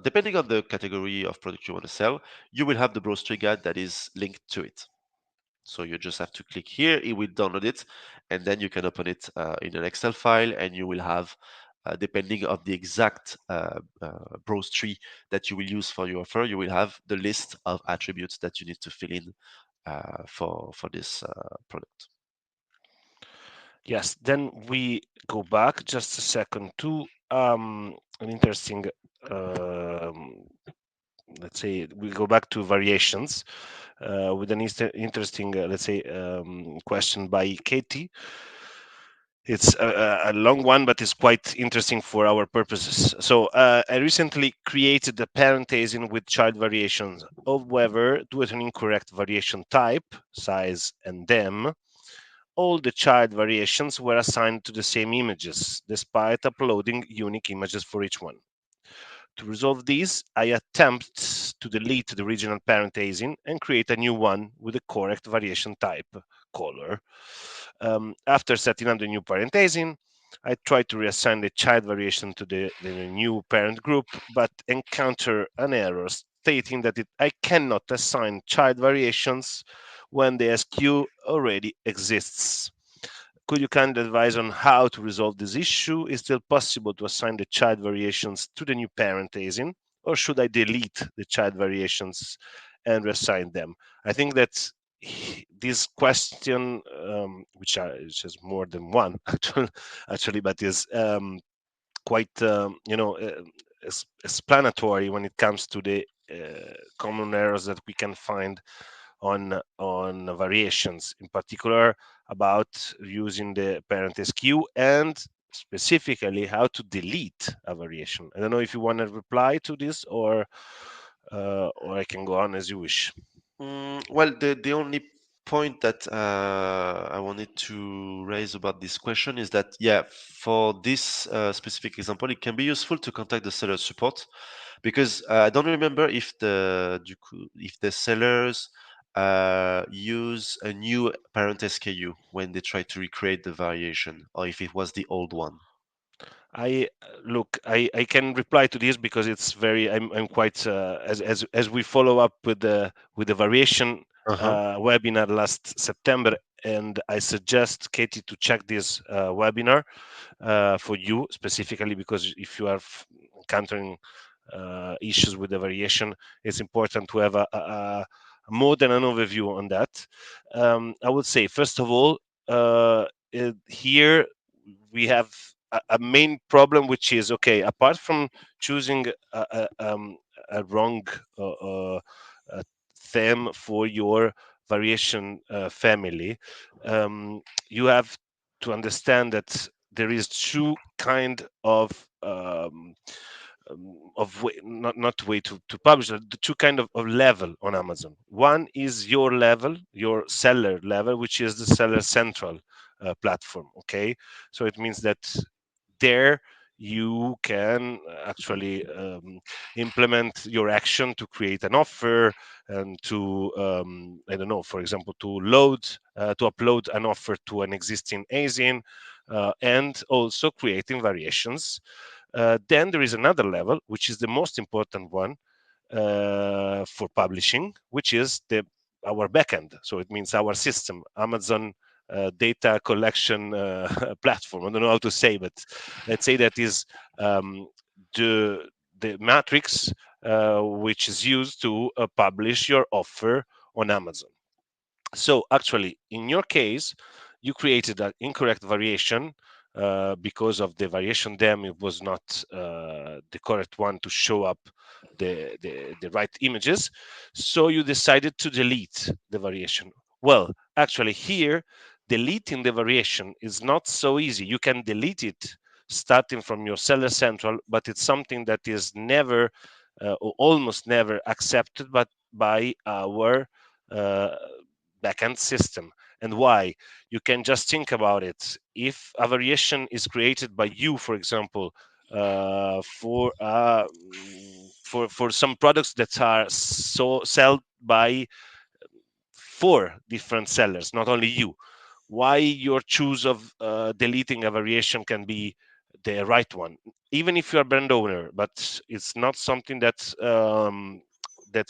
depending on the category of product you want to sell, you will have the browse tree guide that is linked to it. So you just have to click here, it will download it, and then you can open it in an Excel file, and you will have, depending on the exact browse tree that you will use for your offer, you will have the list of attributes that you need to fill in for this product. Yes, then we go back just a second to an interesting, um, let's say, we go back to variations with an interesting, let's say, question by Katie. It's a long one, but it's quite interesting for our purposes. So I recently created a parenthesis with child variations. However, due to an incorrect variation type, size, and them, all the child variations were assigned to the same images, despite uploading unique images for each one. To resolve this, I attempt to delete the original parent ASIN and create a new one with the correct variation type, color. After setting up the new parent ASIN, I try to reassign the child variation to the new parent group, but encounter an error stating that I cannot assign child variations when the SKU already exists. Could you kindly advise on how to resolve this issue? Is it still possible to assign the child variations to the new parent ASIN, or should I delete the child variations and reassign them? I think that this question, which is more than one actually, but is quite explanatory when it comes to the common errors that we can find on variations, in particular about using the parent SKU and specifically how to delete a variation. I don't know if you want to reply to this or I can go on as you wish. Well, the only point that I wanted to raise about this question is that, yeah, for this specific example, it can be useful to contact the seller support because I don't remember if if the sellers use a new parent SKU when they try to recreate the variation, or if it was the old one. I look. I can reply to this because it's very. I'm quite as we follow up with the variation Uh-huh. webinar last September, and I suggest Katie to check this webinar for you specifically because if you are encountering issues with the variation, it's important to have more than an overview on that. I would say first of all, here we have a main problem, which is okay. Apart from choosing a wrong uh, theme for your variation family, you have to understand that there is two kind of way, not way to publish the two kind of level on Amazon. One is your level, your seller level, which is the seller central platform. Okay, so it means that there you can actually implement your action to create an offer and to I don't know, for example, to upload an offer to an existing ASIN and also creating variations Then there is another level, which is the most important one for publishing, which is the our backend. So it means our system, Amazon data collection platform. I don't know how to say, but let's say that is um, the the matrix which is used to publish your offer on Amazon. So actually, in your case, you created an incorrect variation because of the variation them. It was not the correct one to show up the right images. So you decided to delete the variation. Well, actually here, deleting the variation is not so easy. You can delete it starting from your seller central, but it's something that is never or almost never accepted by our uh, backend system. And why? You can just think about it. If a variation is created by you, for example, for some products that are sold by four different sellers, not only you, why your choose of deleting a variation can be the right one, even if you're a brand owner, but it's not something that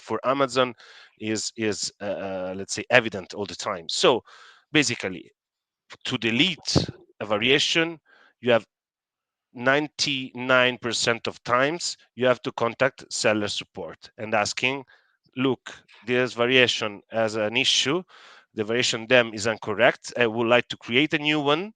for Amazon is let's say evident all the time. So basically, to delete a variation, you have 99% of times you have to contact seller support and asking, look, this variation has an issue, the variation them is incorrect, I would like to create a new one,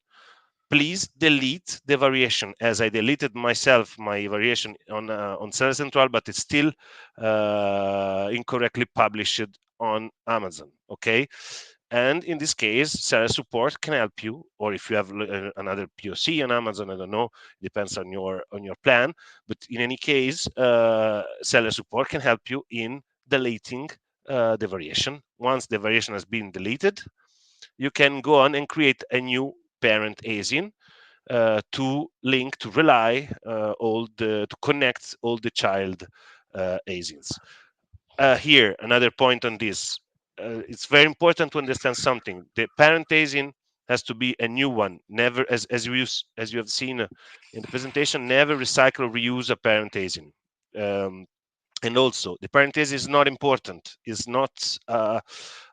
please delete the variation, as I deleted myself my variation on seller central, but it's still incorrectly published on Amazon. Okay, and in this case, seller support can help you, or if you have another POC on Amazon, I don't know, depends on your plan. But in any case, seller support can help you in deleting the variation. Once the variation has been deleted, you can go on and create a new parent ASIN to link to rely all the to connect all the child ASINs. Here, another point on this. It's very important to understand something. The parent ASIN has to be a new one. Never, as you have seen in the presentation, never recycle or reuse a parent ASIN. Um, and also, the parenthesis is not important. It's not a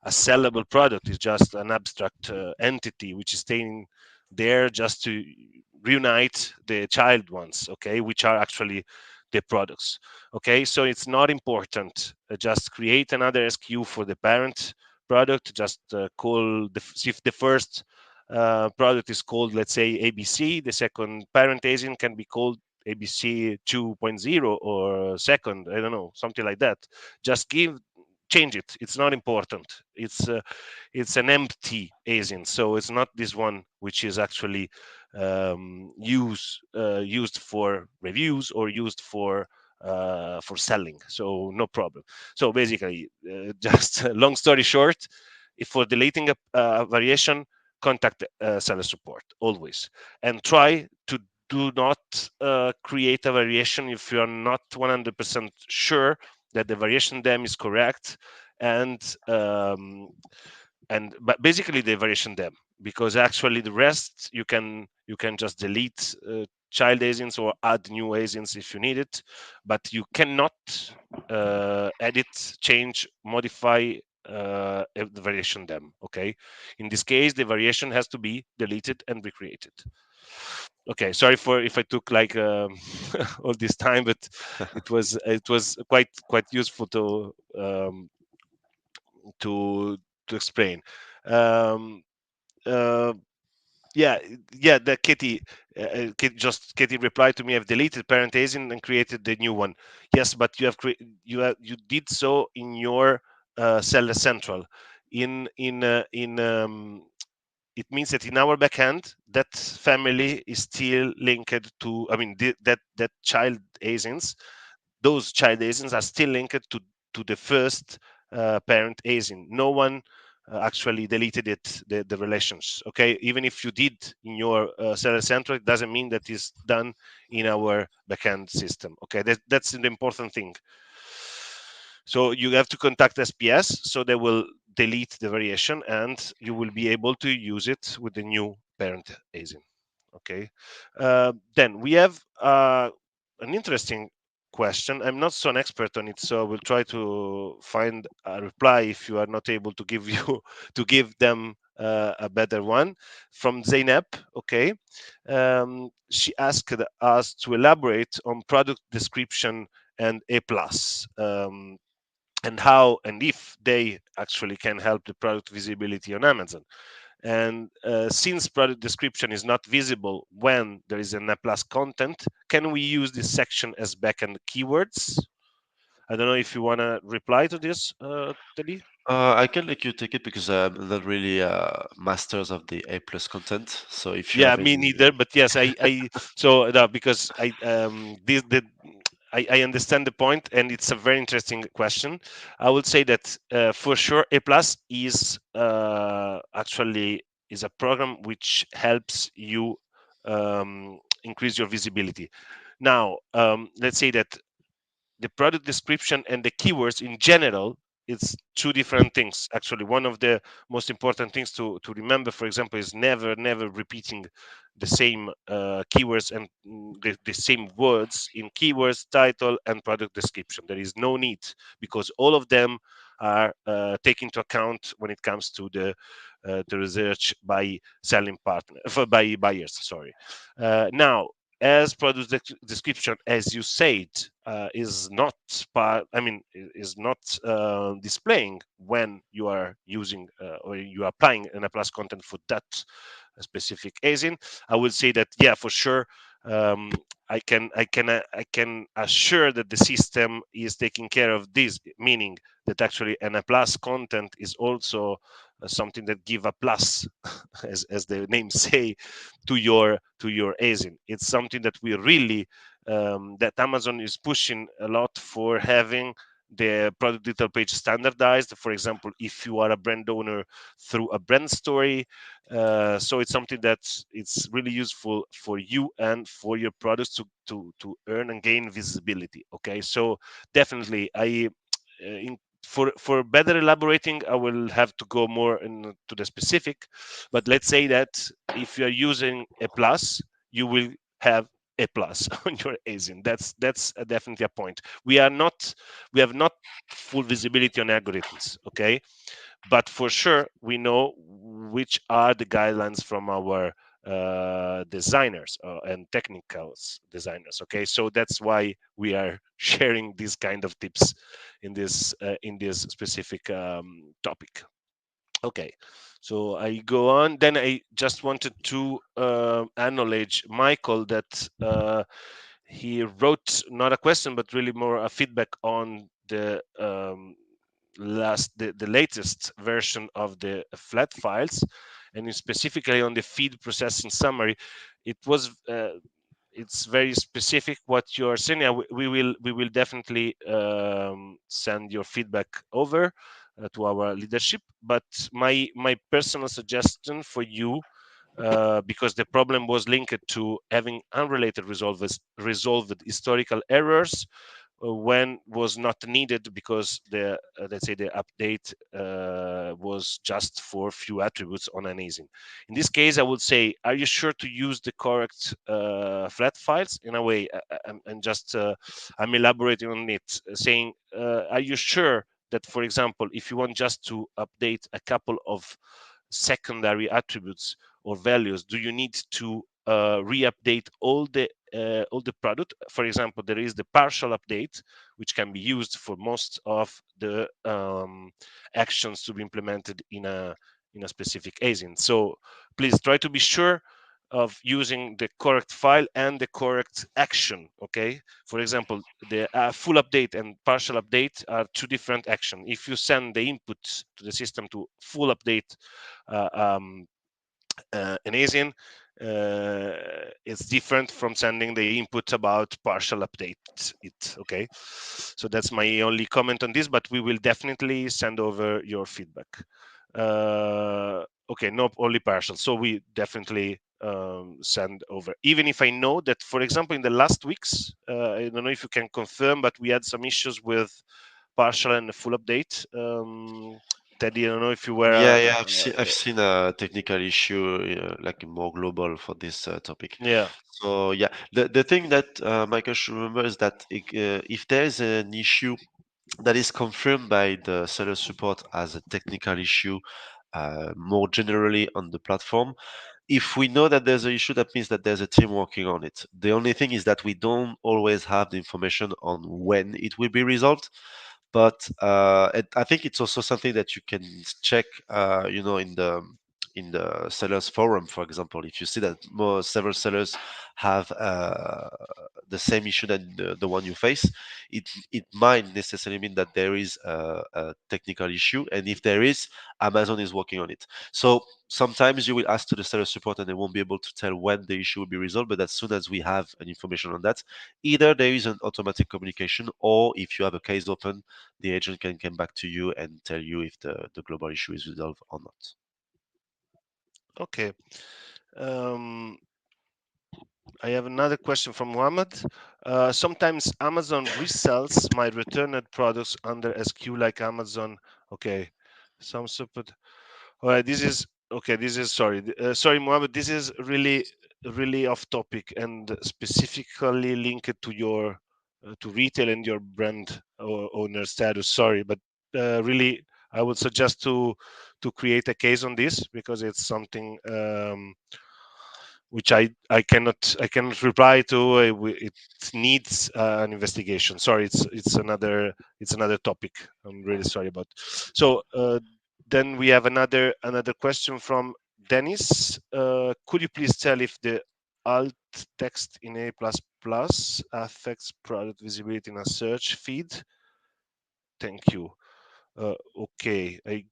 sellable product. It's just an abstract entity which is staying there just to reunite the child ones, okay, which are actually the products. Okay, so it's not important. Just create another SKU for the parent product. Just call if the first product is called, let's say, ABC, the second parent agent can be called ABC 2.0 or second, I don't know, something like that. Just change it. It's not important. It's an empty ASIN, so it's not this one which is actually used for reviews or used for selling. So no problem. So basically, just long story short, if for deleting a variation, contact seller support always, and try to do not create a variation if you are not 100% sure that the variation them is correct, and but basically the variation them, because actually the rest you can just delete child asins or add new asins if you need it, but you cannot edit, change, modify the variation them. Okay, in this case the variation has to be deleted and recreated. Okay, sorry for if I took like all this time, but it was quite useful to to explain. Um, uh, yeah, yeah. The Kitty replied to me. I've deleted parent ASIN and created the new one. Yes, but you did so in your seller central. In it means that in our backend, that family is still linked to. I mean, that child ASINs, those child ASINs are still linked to the first parent ASIN. No one actually deleted the relations. Okay, even if you did in your seller central, it doesn't mean that is done in our backend system. Okay, that's the important thing. So you have to contact SPS, so they will delete the variation, and you will be able to use it with the new parent ASIN. Okay, then we have an interesting question. I'm not so an expert on it, so I will try to find a reply if you are not able to give you to give them a better one from Zainab. Okay, she asked us to elaborate on product description and A plus. And how and if they actually can help the product visibility on Amazon. And since product description is not visible when there is an A plus content, can we use this section as backend keywords? I don't know if you want to reply to this, Teddy. I can let you take it because I'm not really masters of the A plus content. So if you Yeah, have me any, neither. But yes, so no, because I understand the point, and it's a very interesting question. I would say that for sure, A plus is actually is a program which helps you increase your visibility. Now, let's say that the product description and the keywords in general, it's two different things. Actually, one of the most important things to remember, for example, is never repeating the same keywords and the same words in keywords, title, and product description. There is no need, because all of them are taken into account when it comes to the research by selling partner by buyers, sorry. Now, as product description, as you said, is not part, I mean, is not displaying when you are using or you are applying an A plus content for that specific ASIN. I would say that, yeah, for sure, um, I can assure that the system is taking care of this, meaning that actually an A plus content is also something that give a plus, as the name say, to your ASIN. It's something that we really that Amazon is pushing a lot for having the product detail page standardized. For example, if you are a brand owner through a brand story, so it's something that it's really useful for you and for your products to earn and gain visibility. Okay, so definitely in for better elaborating, I will have to go more into the specific. But let's say that if you are using a plus, you will have a plus on your ASIN. That's definitely a point. We have not full visibility on algorithms. Okay, but for sure we know which are the guidelines from our designers and technical designers. Okay, so that's why we are sharing these kind of tips in this specific topic. Okay, so I go on. Then I just wanted to acknowledge Michael that he wrote not a question but really more a feedback on the latest version of the flat files, and specifically on the feed processing summary. It was it's very specific what you're saying. We will definitely send your feedback over to our leadership. But my personal suggestion for you, because the problem was linked to having unrelated resolved historical errors when was not needed, because the let's say the update was just for few attributes on an ASIN. In this case, I would say, are you sure to use the correct flat files? In a way, I'm just I'm elaborating on it, saying, are you sure that, for example, if you want just to update a couple of secondary attributes or values, do you need to re-update all the product? For example, there is the partial update, which can be used for most of the actions to be implemented in a specific ASIN. So please try to be sure of using the correct file and the correct action. Okay, for example, the full update and partial update are two different actions. If you send the input to the system to full update uh, um, an ASIN, it's different from sending the input about partial update it. Okay, so that's my only comment on this, but we will definitely send over your feedback. Okay, not only partial, so we definitely send over, even if I know that, for example, in the last weeks, I don't know if you can confirm, but we had some issues with partial and full update. Teddy, I don't know if you were Yeah, yeah, I've seen a technical issue like more global for this topic. yeah. So yeah, the thing that Michael should remember is that if there is an issue that is confirmed by the seller support as a technical issue, more generally on the platform, if we know that there's an issue, that means that there's a team working on it. The only thing is that we don't always have the information on when it will be resolved. But I think it's also something that you can check, in the sellers forum, for example. If you see that more several sellers have the same issue than the one you face, it might necessarily mean that there is a technical issue, and if there is, Amazon is working on it. So sometimes you will ask to the seller support and they won't be able to tell when the issue will be resolved, but as soon as we have an information on that, either there is an automatic communication, or if you have a case open, the agent can come back to you and tell you if the global issue is resolved or not. Okay. Um, I have another question from Muhammad. Sometimes Amazon resells my returned products under SQ like Amazon. Okay. Some support. All right. This is okay. This is sorry. Sorry, Muhammad. This is really off topic and specifically linked to your to retail and your brand owner status. Sorry, but really, I would suggest to create a case on this because it's something. Which I cannot reply to. It needs an investigation. Sorry, it's another topic. I'm really sorry about. So then we have another question from Dennis. Could you please tell if the alt text in A++ affects product visibility in a search feed? Thank you. Okay, I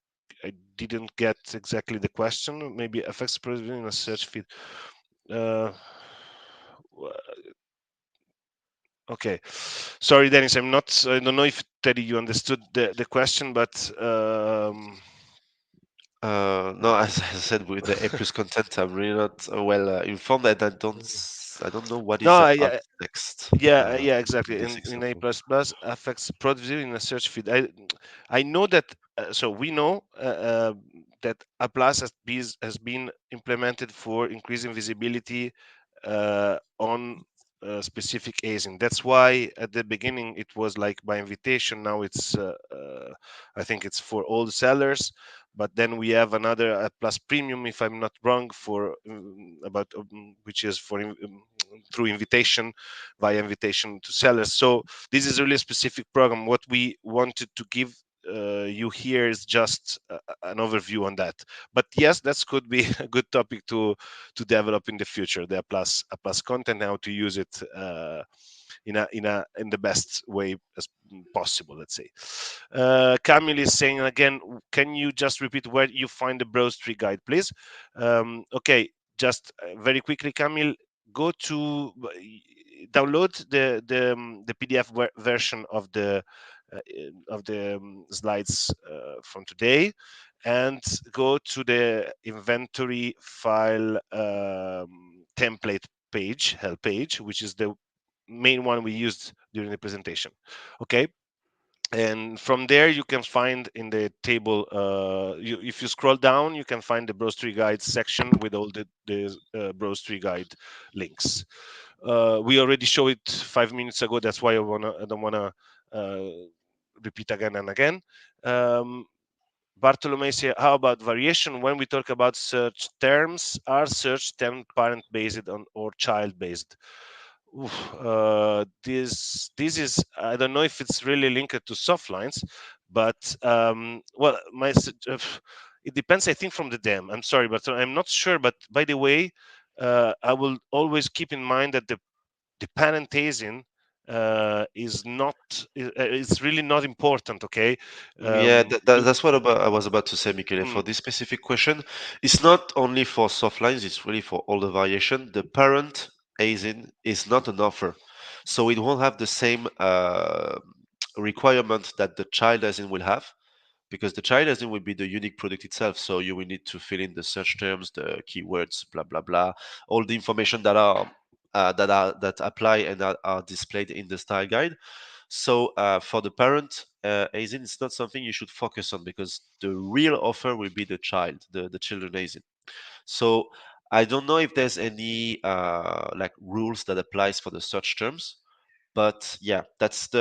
didn't get exactly the question. Maybe affects product visibility in a search feed. Uh, okay, sorry, Dennis. I'm not. I don't know if Teddy you understood the question, but No, as I said, with the A plus content, I'm really not well informed, and I don't know what no, is the alt yeah, text yeah, in exactly. this In A example. plus plus affects product visibility in a search feed. I know that. So we know that A plus has been implemented for increasing visibility on specific ASIN. That's why at the beginning it was like by invitation. Now I think it's for all the sellers. But then we have another plus premium, if I'm not wrong, for about which is for through invitation, via invitation to sellers. So this is really a specific program. What we wanted to give you here is just an overview on that. But yes, that could be a good topic to develop in the future, the a plus content, how to use it in the best way as possible, let's say. Camille is saying again, can you just repeat where you find the browse tree guide, please? Okay, just very quickly, Camille, go to download the PDF version of the slides from today, and go to the inventory file template page, help page, which is the main one we used during the presentation. Okay, and from there you can find in the table, if you scroll down, you can find the browse tree guide section with all the browse tree guide links. We already showed it 5 minutes ago. That's why I don't wanna repeat again and again. Bartolome say, how about variation when we talk about search terms? Are search term parent based on or child based? This is, I don't know if it's really linked to Softlines, but well, it depends. I think from the DEM. I'm sorry, but I'm not sure. But by the way, I will always keep in mind that the parenthesin is not. It's really not important. Okay. Yeah, You. that's what I was about to say, Michele. For Mm, this specific question, it's not only for soft lines, it's really for all the variation. The parent ASIN is not an offer, so it won't have the same requirement that the child ASIN will have, because the child ASIN will be the unique product itself. So you will need to fill in the search terms, the keywords, blah blah blah, all the information that apply and are displayed in the style guide. So for the parent, ASIN is not something you should focus on because the real offer will be the child, the children ASIN. So I don't know if there's any like rules that applies for the search terms, but yeah, that's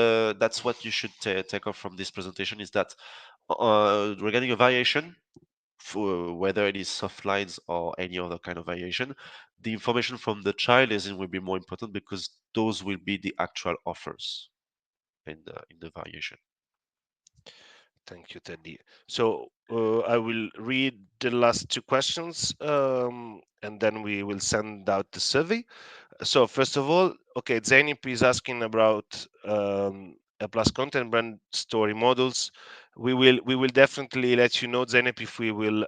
what you should take off from this presentation is that regarding a variation, for whether it is soft lines or any other kind of variation, the information from the child ASIN will be more important because those will be the actual offers in the variation. Thank you, Teddy. So I will read the last two questions, and then we will send out the survey. So first of all, okay, Zainip is asking about a plus content brand story models. We will definitely let you know, Zainip, if we will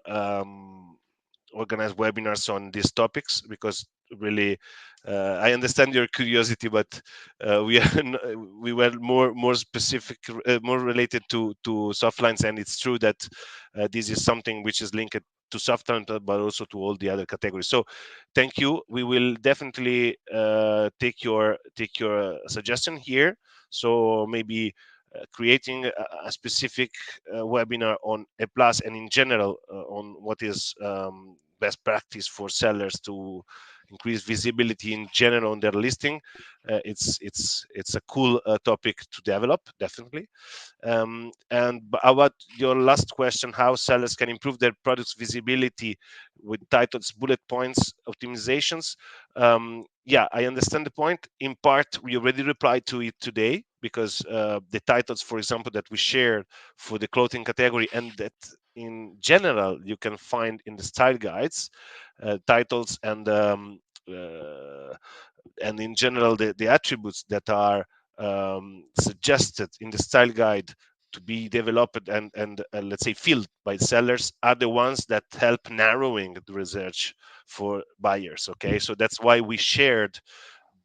organize webinars on these topics, because really I understand your curiosity, but we were more specific, more related to Softlines, and it's true that this is something which is linked to Softlines, but also to all the other categories. So thank you. We will definitely take your suggestion here. So maybe creating a specific webinar on a plus, and in general on what is best practice for sellers to increase visibility in general on their listing. It's a cool topic to develop, definitely. And about your last question, how sellers can improve their product's visibility with titles, bullet points, optimizations. Yeah, I understand the point. In part, we already replied to it today, because the titles, for example, that we shared for the clothing category, and that in general you can find in the style guides, titles uh, and in general the attributes that are suggested in the style guide to be developed and let's say filled by sellers, are the ones that help narrowing the research for buyers. Okay, so that's why we shared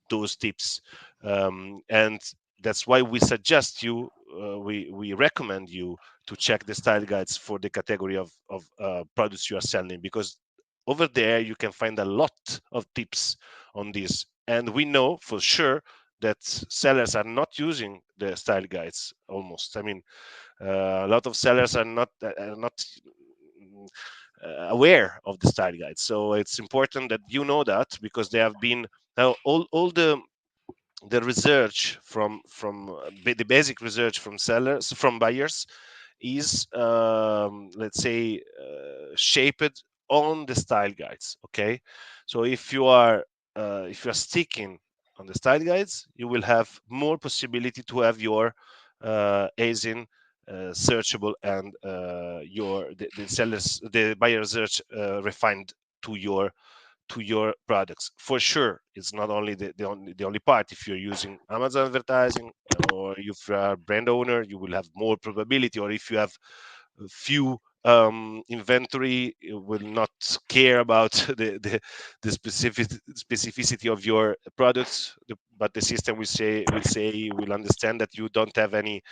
those tips, and that's why we suggest you, we recommend you to check the style guides for the category of products you are selling, because over there you can find a lot of tips on this, and we know for sure that sellers are not using the style guides almost. I mean, a lot of sellers are not mm, aware of the style guides, so it's important that you know that, because they have been now all the research from the basic research from sellers, from buyers, is let's say shaped on the style guides. Okay, so if you are sticking on the style guides, you will have more possibility to have your ASIN searchable, and the sellers, the buyer research refined to your products. For sure, it's not only the only part. If you're using Amazon advertising, or if you are a brand owner, you will have more probability, or if you have a few inventory, you will not care about the specificity of your products, but the system will understand that you don't have any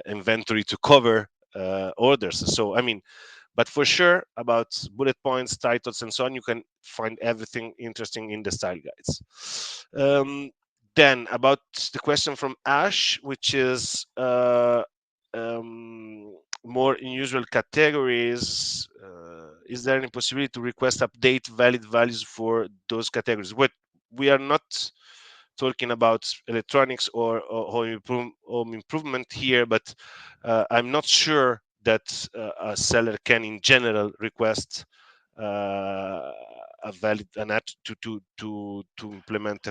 inventory to cover orders. So I mean, but for sure, about bullet points, titles, and so on, you can find everything interesting in the style guides. Then about the question from Ash, which is um, more unusual categories. Is there any possibility to request update valid values for those categories? What we are not talking about electronics or home improvement here, but I'm not sure that a seller can, in general, request a valid to implement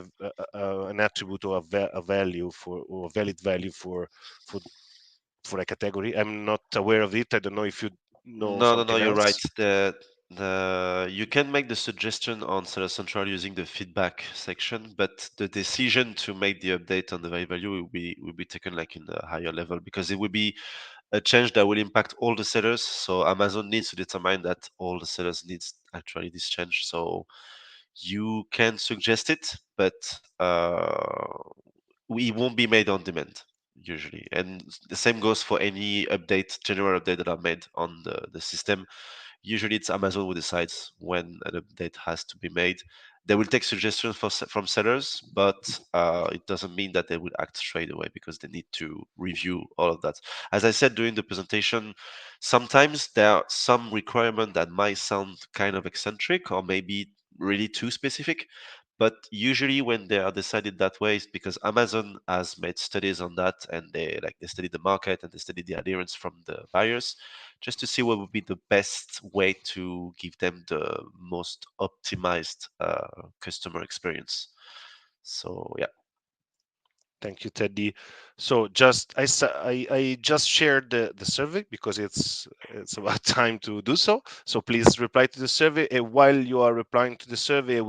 an attribute or a value or a valid value for a category. I'm not aware of it. I don't know if you know No, no, no, something you're right. else. The you can make the suggestion on Seller Central using the feedback section, but the decision to make the update on the value will be taken like in the higher level because it will be a change that will impact all the sellers. So Amazon needs to determine that all the sellers needs actually this change. So you can suggest it, but we won't be made on demand usually. And the same goes for any update, general update that are made on the system. Usually it's Amazon who decides when an update has to be made. they will take suggestions from sellers, but it doesn't mean that they will act straight away because they need to review all of that. As I said during the presentation, sometimes there are some requirements that might sound kind of eccentric or maybe really too specific, but usually when they are decided that way, it's because Amazon has made studies on that, and they study the market and they study the adherence from the buyers, just to see what would be the best way to give them the most optimized customer experience. So yeah. Thank you, Teddy. So just I just shared the survey because it's about time to do so. So please reply to the survey. And while you are replying to the survey,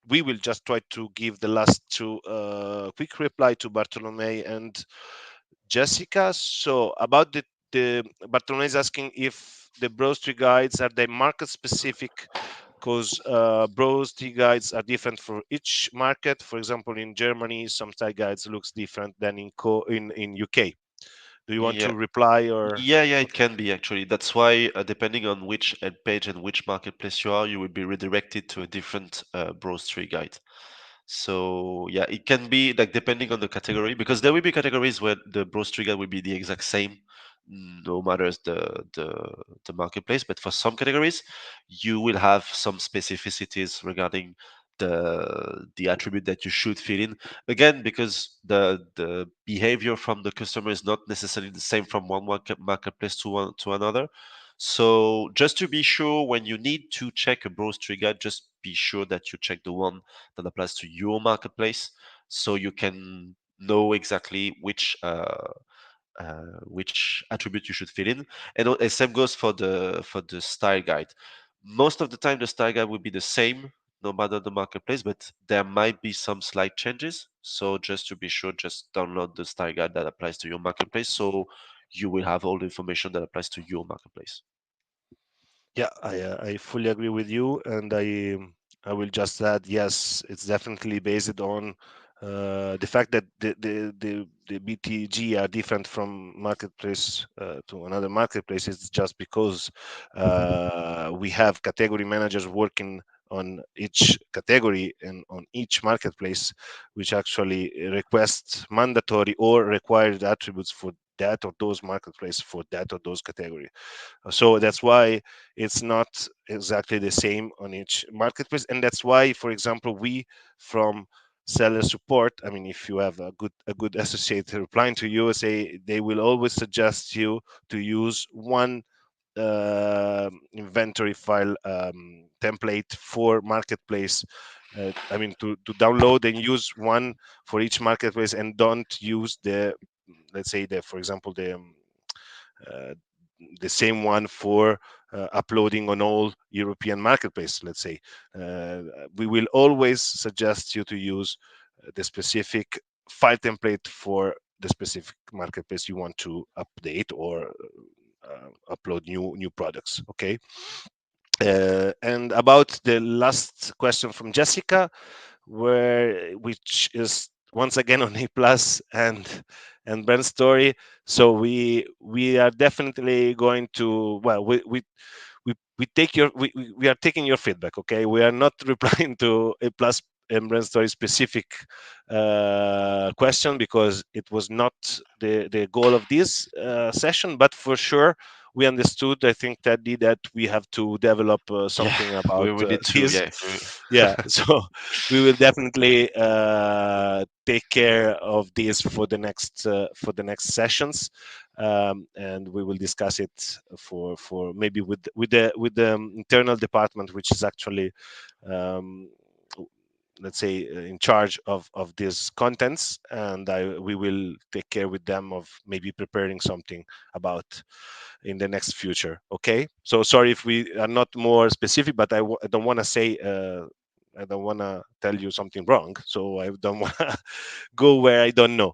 we will just try to give the last two quick reply to Bartolome and Jessica. So about the Bartolome is asking if the Brostery guides are they market specific, because bros tea guides are different for each market. For example, in Germany, some Thai guides looks different than in UK. Do you want Yeah. to reply or? Yeah, it Okay. can be actually. That's why, depending on which ad page and which marketplace you are, you will be redirected to a different browse guide. So yeah, it can be like depending on the category, because there will be categories where the browse trigger will be the exact same, no matters the marketplace. But for some categories, you will have some specificities regarding the attribute that you should fill in. Again, because the behavior from the customer is not necessarily the same from one marketplace to another. So just to be sure, when you need to check a browse trigger, just be sure that you check the one that applies to your marketplace, so you can know exactly which attribute you should fill in. And same goes for the style guide. Most of the time, the style guide will be the same no matter the marketplace, but there might be some slight changes. So just to be sure, just download the style guide that applies to your marketplace, so you will have all the information that applies to your marketplace. Yeah, I fully agree with you, and I will just add, yes, it's definitely based on the fact that the BTG are different from marketplace to another marketplace. It's just because we have category managers working on each category and on each marketplace, which actually request mandatory or required attributes for that or those marketplace for that or those category. So that's why it's not exactly the same on each marketplace, and that's why, for example, we from seller support, I mean, if you have a good associate replying to you, say they will always suggest you to use one inventory file template for marketplace. I mean, to download and use one for each marketplace, and don't use the, let's say, the, for example, uh, the same one for uploading on all European marketplace, let's say. We will always suggest you to use the specific file template for the specific marketplace you want to update or upload new products. Okay. And about the last question from Jessica, where which is once again on A plus and Brent's story. So we are definitely going to, well, we take your we are taking your feedback. Okay, we are not replying to A plus and Brent's story specific question, because it was not the goal of this session, but for sure we understood, I think, Teddy, that we have to develop Yeah, something about we need to. this. Yeah, Yeah, so we will definitely take care of this for the next sessions, and we will discuss it for maybe with the internal department, which is actually um, let's say in charge of these contents, and we will take care with them of maybe preparing something about in the next future. Okay, so sorry if we are not more specific, but I don't want to say I don't want to tell you something wrong, so I don't want to go where I don't know.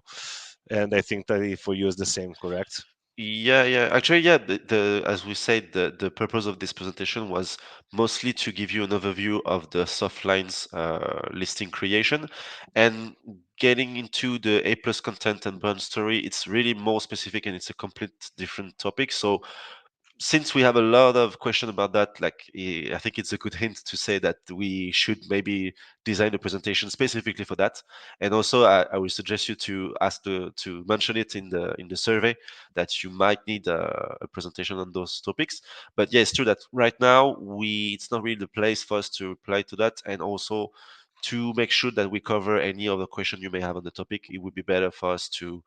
And I think that for you is the same, correct? yeah. Actually, yeah. The as we said, the purpose of this presentation was mostly to give you an overview of the Softlines listing creation, and getting into the A plus content and brand story. It's really more specific, and it's a complete different topic. So since we have a lot of question about that, like I think it's a good hint to say that we should maybe design a presentation specifically for that. And also, I will suggest you to ask to mention it in the survey that you might need a presentation on those topics. But yeah, it's true that right now it's not really the place for us to reply to that, and also to make sure that we cover any other question you may have on the topic. It would be better for us to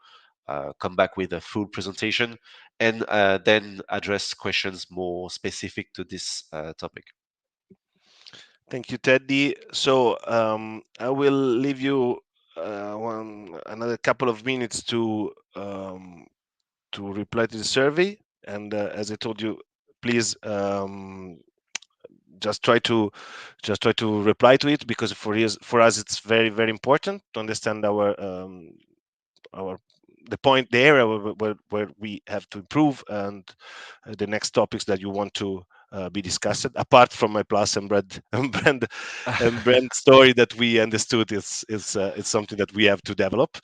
come back with a full presentation and then address questions more specific to this topic. Thank you, Teddy. So I will leave you another couple of minutes to reply to the survey. And as I told you, please just try to reply to it, because for us it's very very important to understand our the point, the area where we have to improve, and the next topics that you want to be discussed, apart from my plus and brand and brand story that we understood it's something that we have to develop.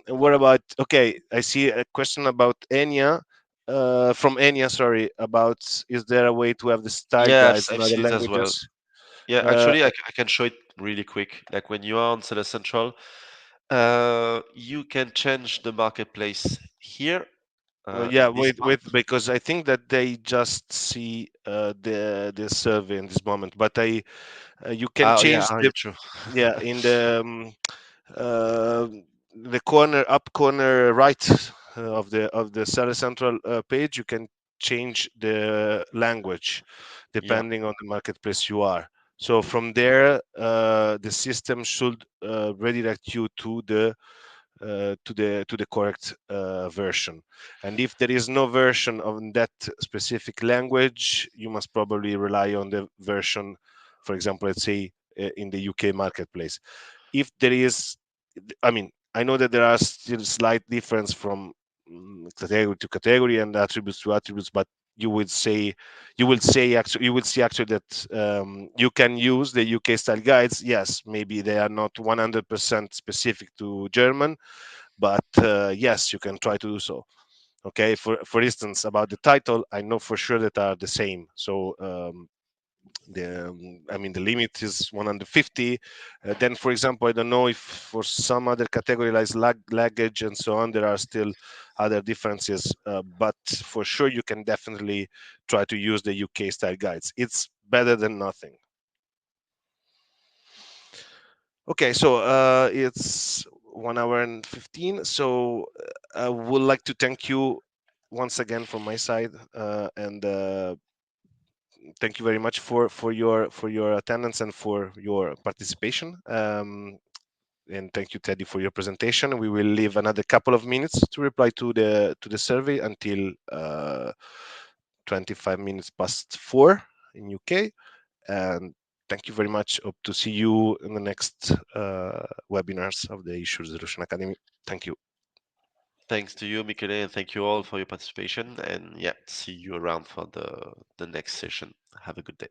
What about, okay, I see a question about Enya, from Enya, sorry, about is there a way to have the style Yeah, guides in I've other seen it as well. languages? Yeah, uh, actually, I can show it really quick. Like when you are on Seller Central, you can change the marketplace here Yeah, in this wait, part. because I think that they just see the survey in this moment, but you can Oh yeah, change oh, the, yeah, true. yeah, in uh, the corner, up corner right of the Seller Central page, you can change the language Yeah, depending on the marketplace you are. So from there, the system should redirect you to the correct version. And if there is no version of that specific language, you must probably rely on the version, for example, let's say in the UK marketplace. If there is, I mean, I know that there are still slight difference from category to category and attributes to attributes, but you would say you will see actually that you can use the UK style guides. Yes, maybe they are not 100% specific to German, but yes, you can try to do so. Okay, for instance, about the title, I know for sure that are the same. So I mean, the limit is 150. Then, for example, I don't know if for some other category like luggage and so on, there are still other differences. But for sure, you can definitely try to use the UK style guides. It's better than nothing. Okay, so it's 1 hour and 15. So I would like to thank you once again from my side, and thank you very much for your attendance and for your participation. And thank you, Teddy, for your presentation. We will leave another couple of minutes to reply to the survey until 25 minutes past 4 in UK. And thank you very much. Hope to see you in the next webinars of the Issue Resolution Academy. Thank you. thanks to you, Michele, and thank you all for your participation. And yeah, see you around for the next session. Have a good day.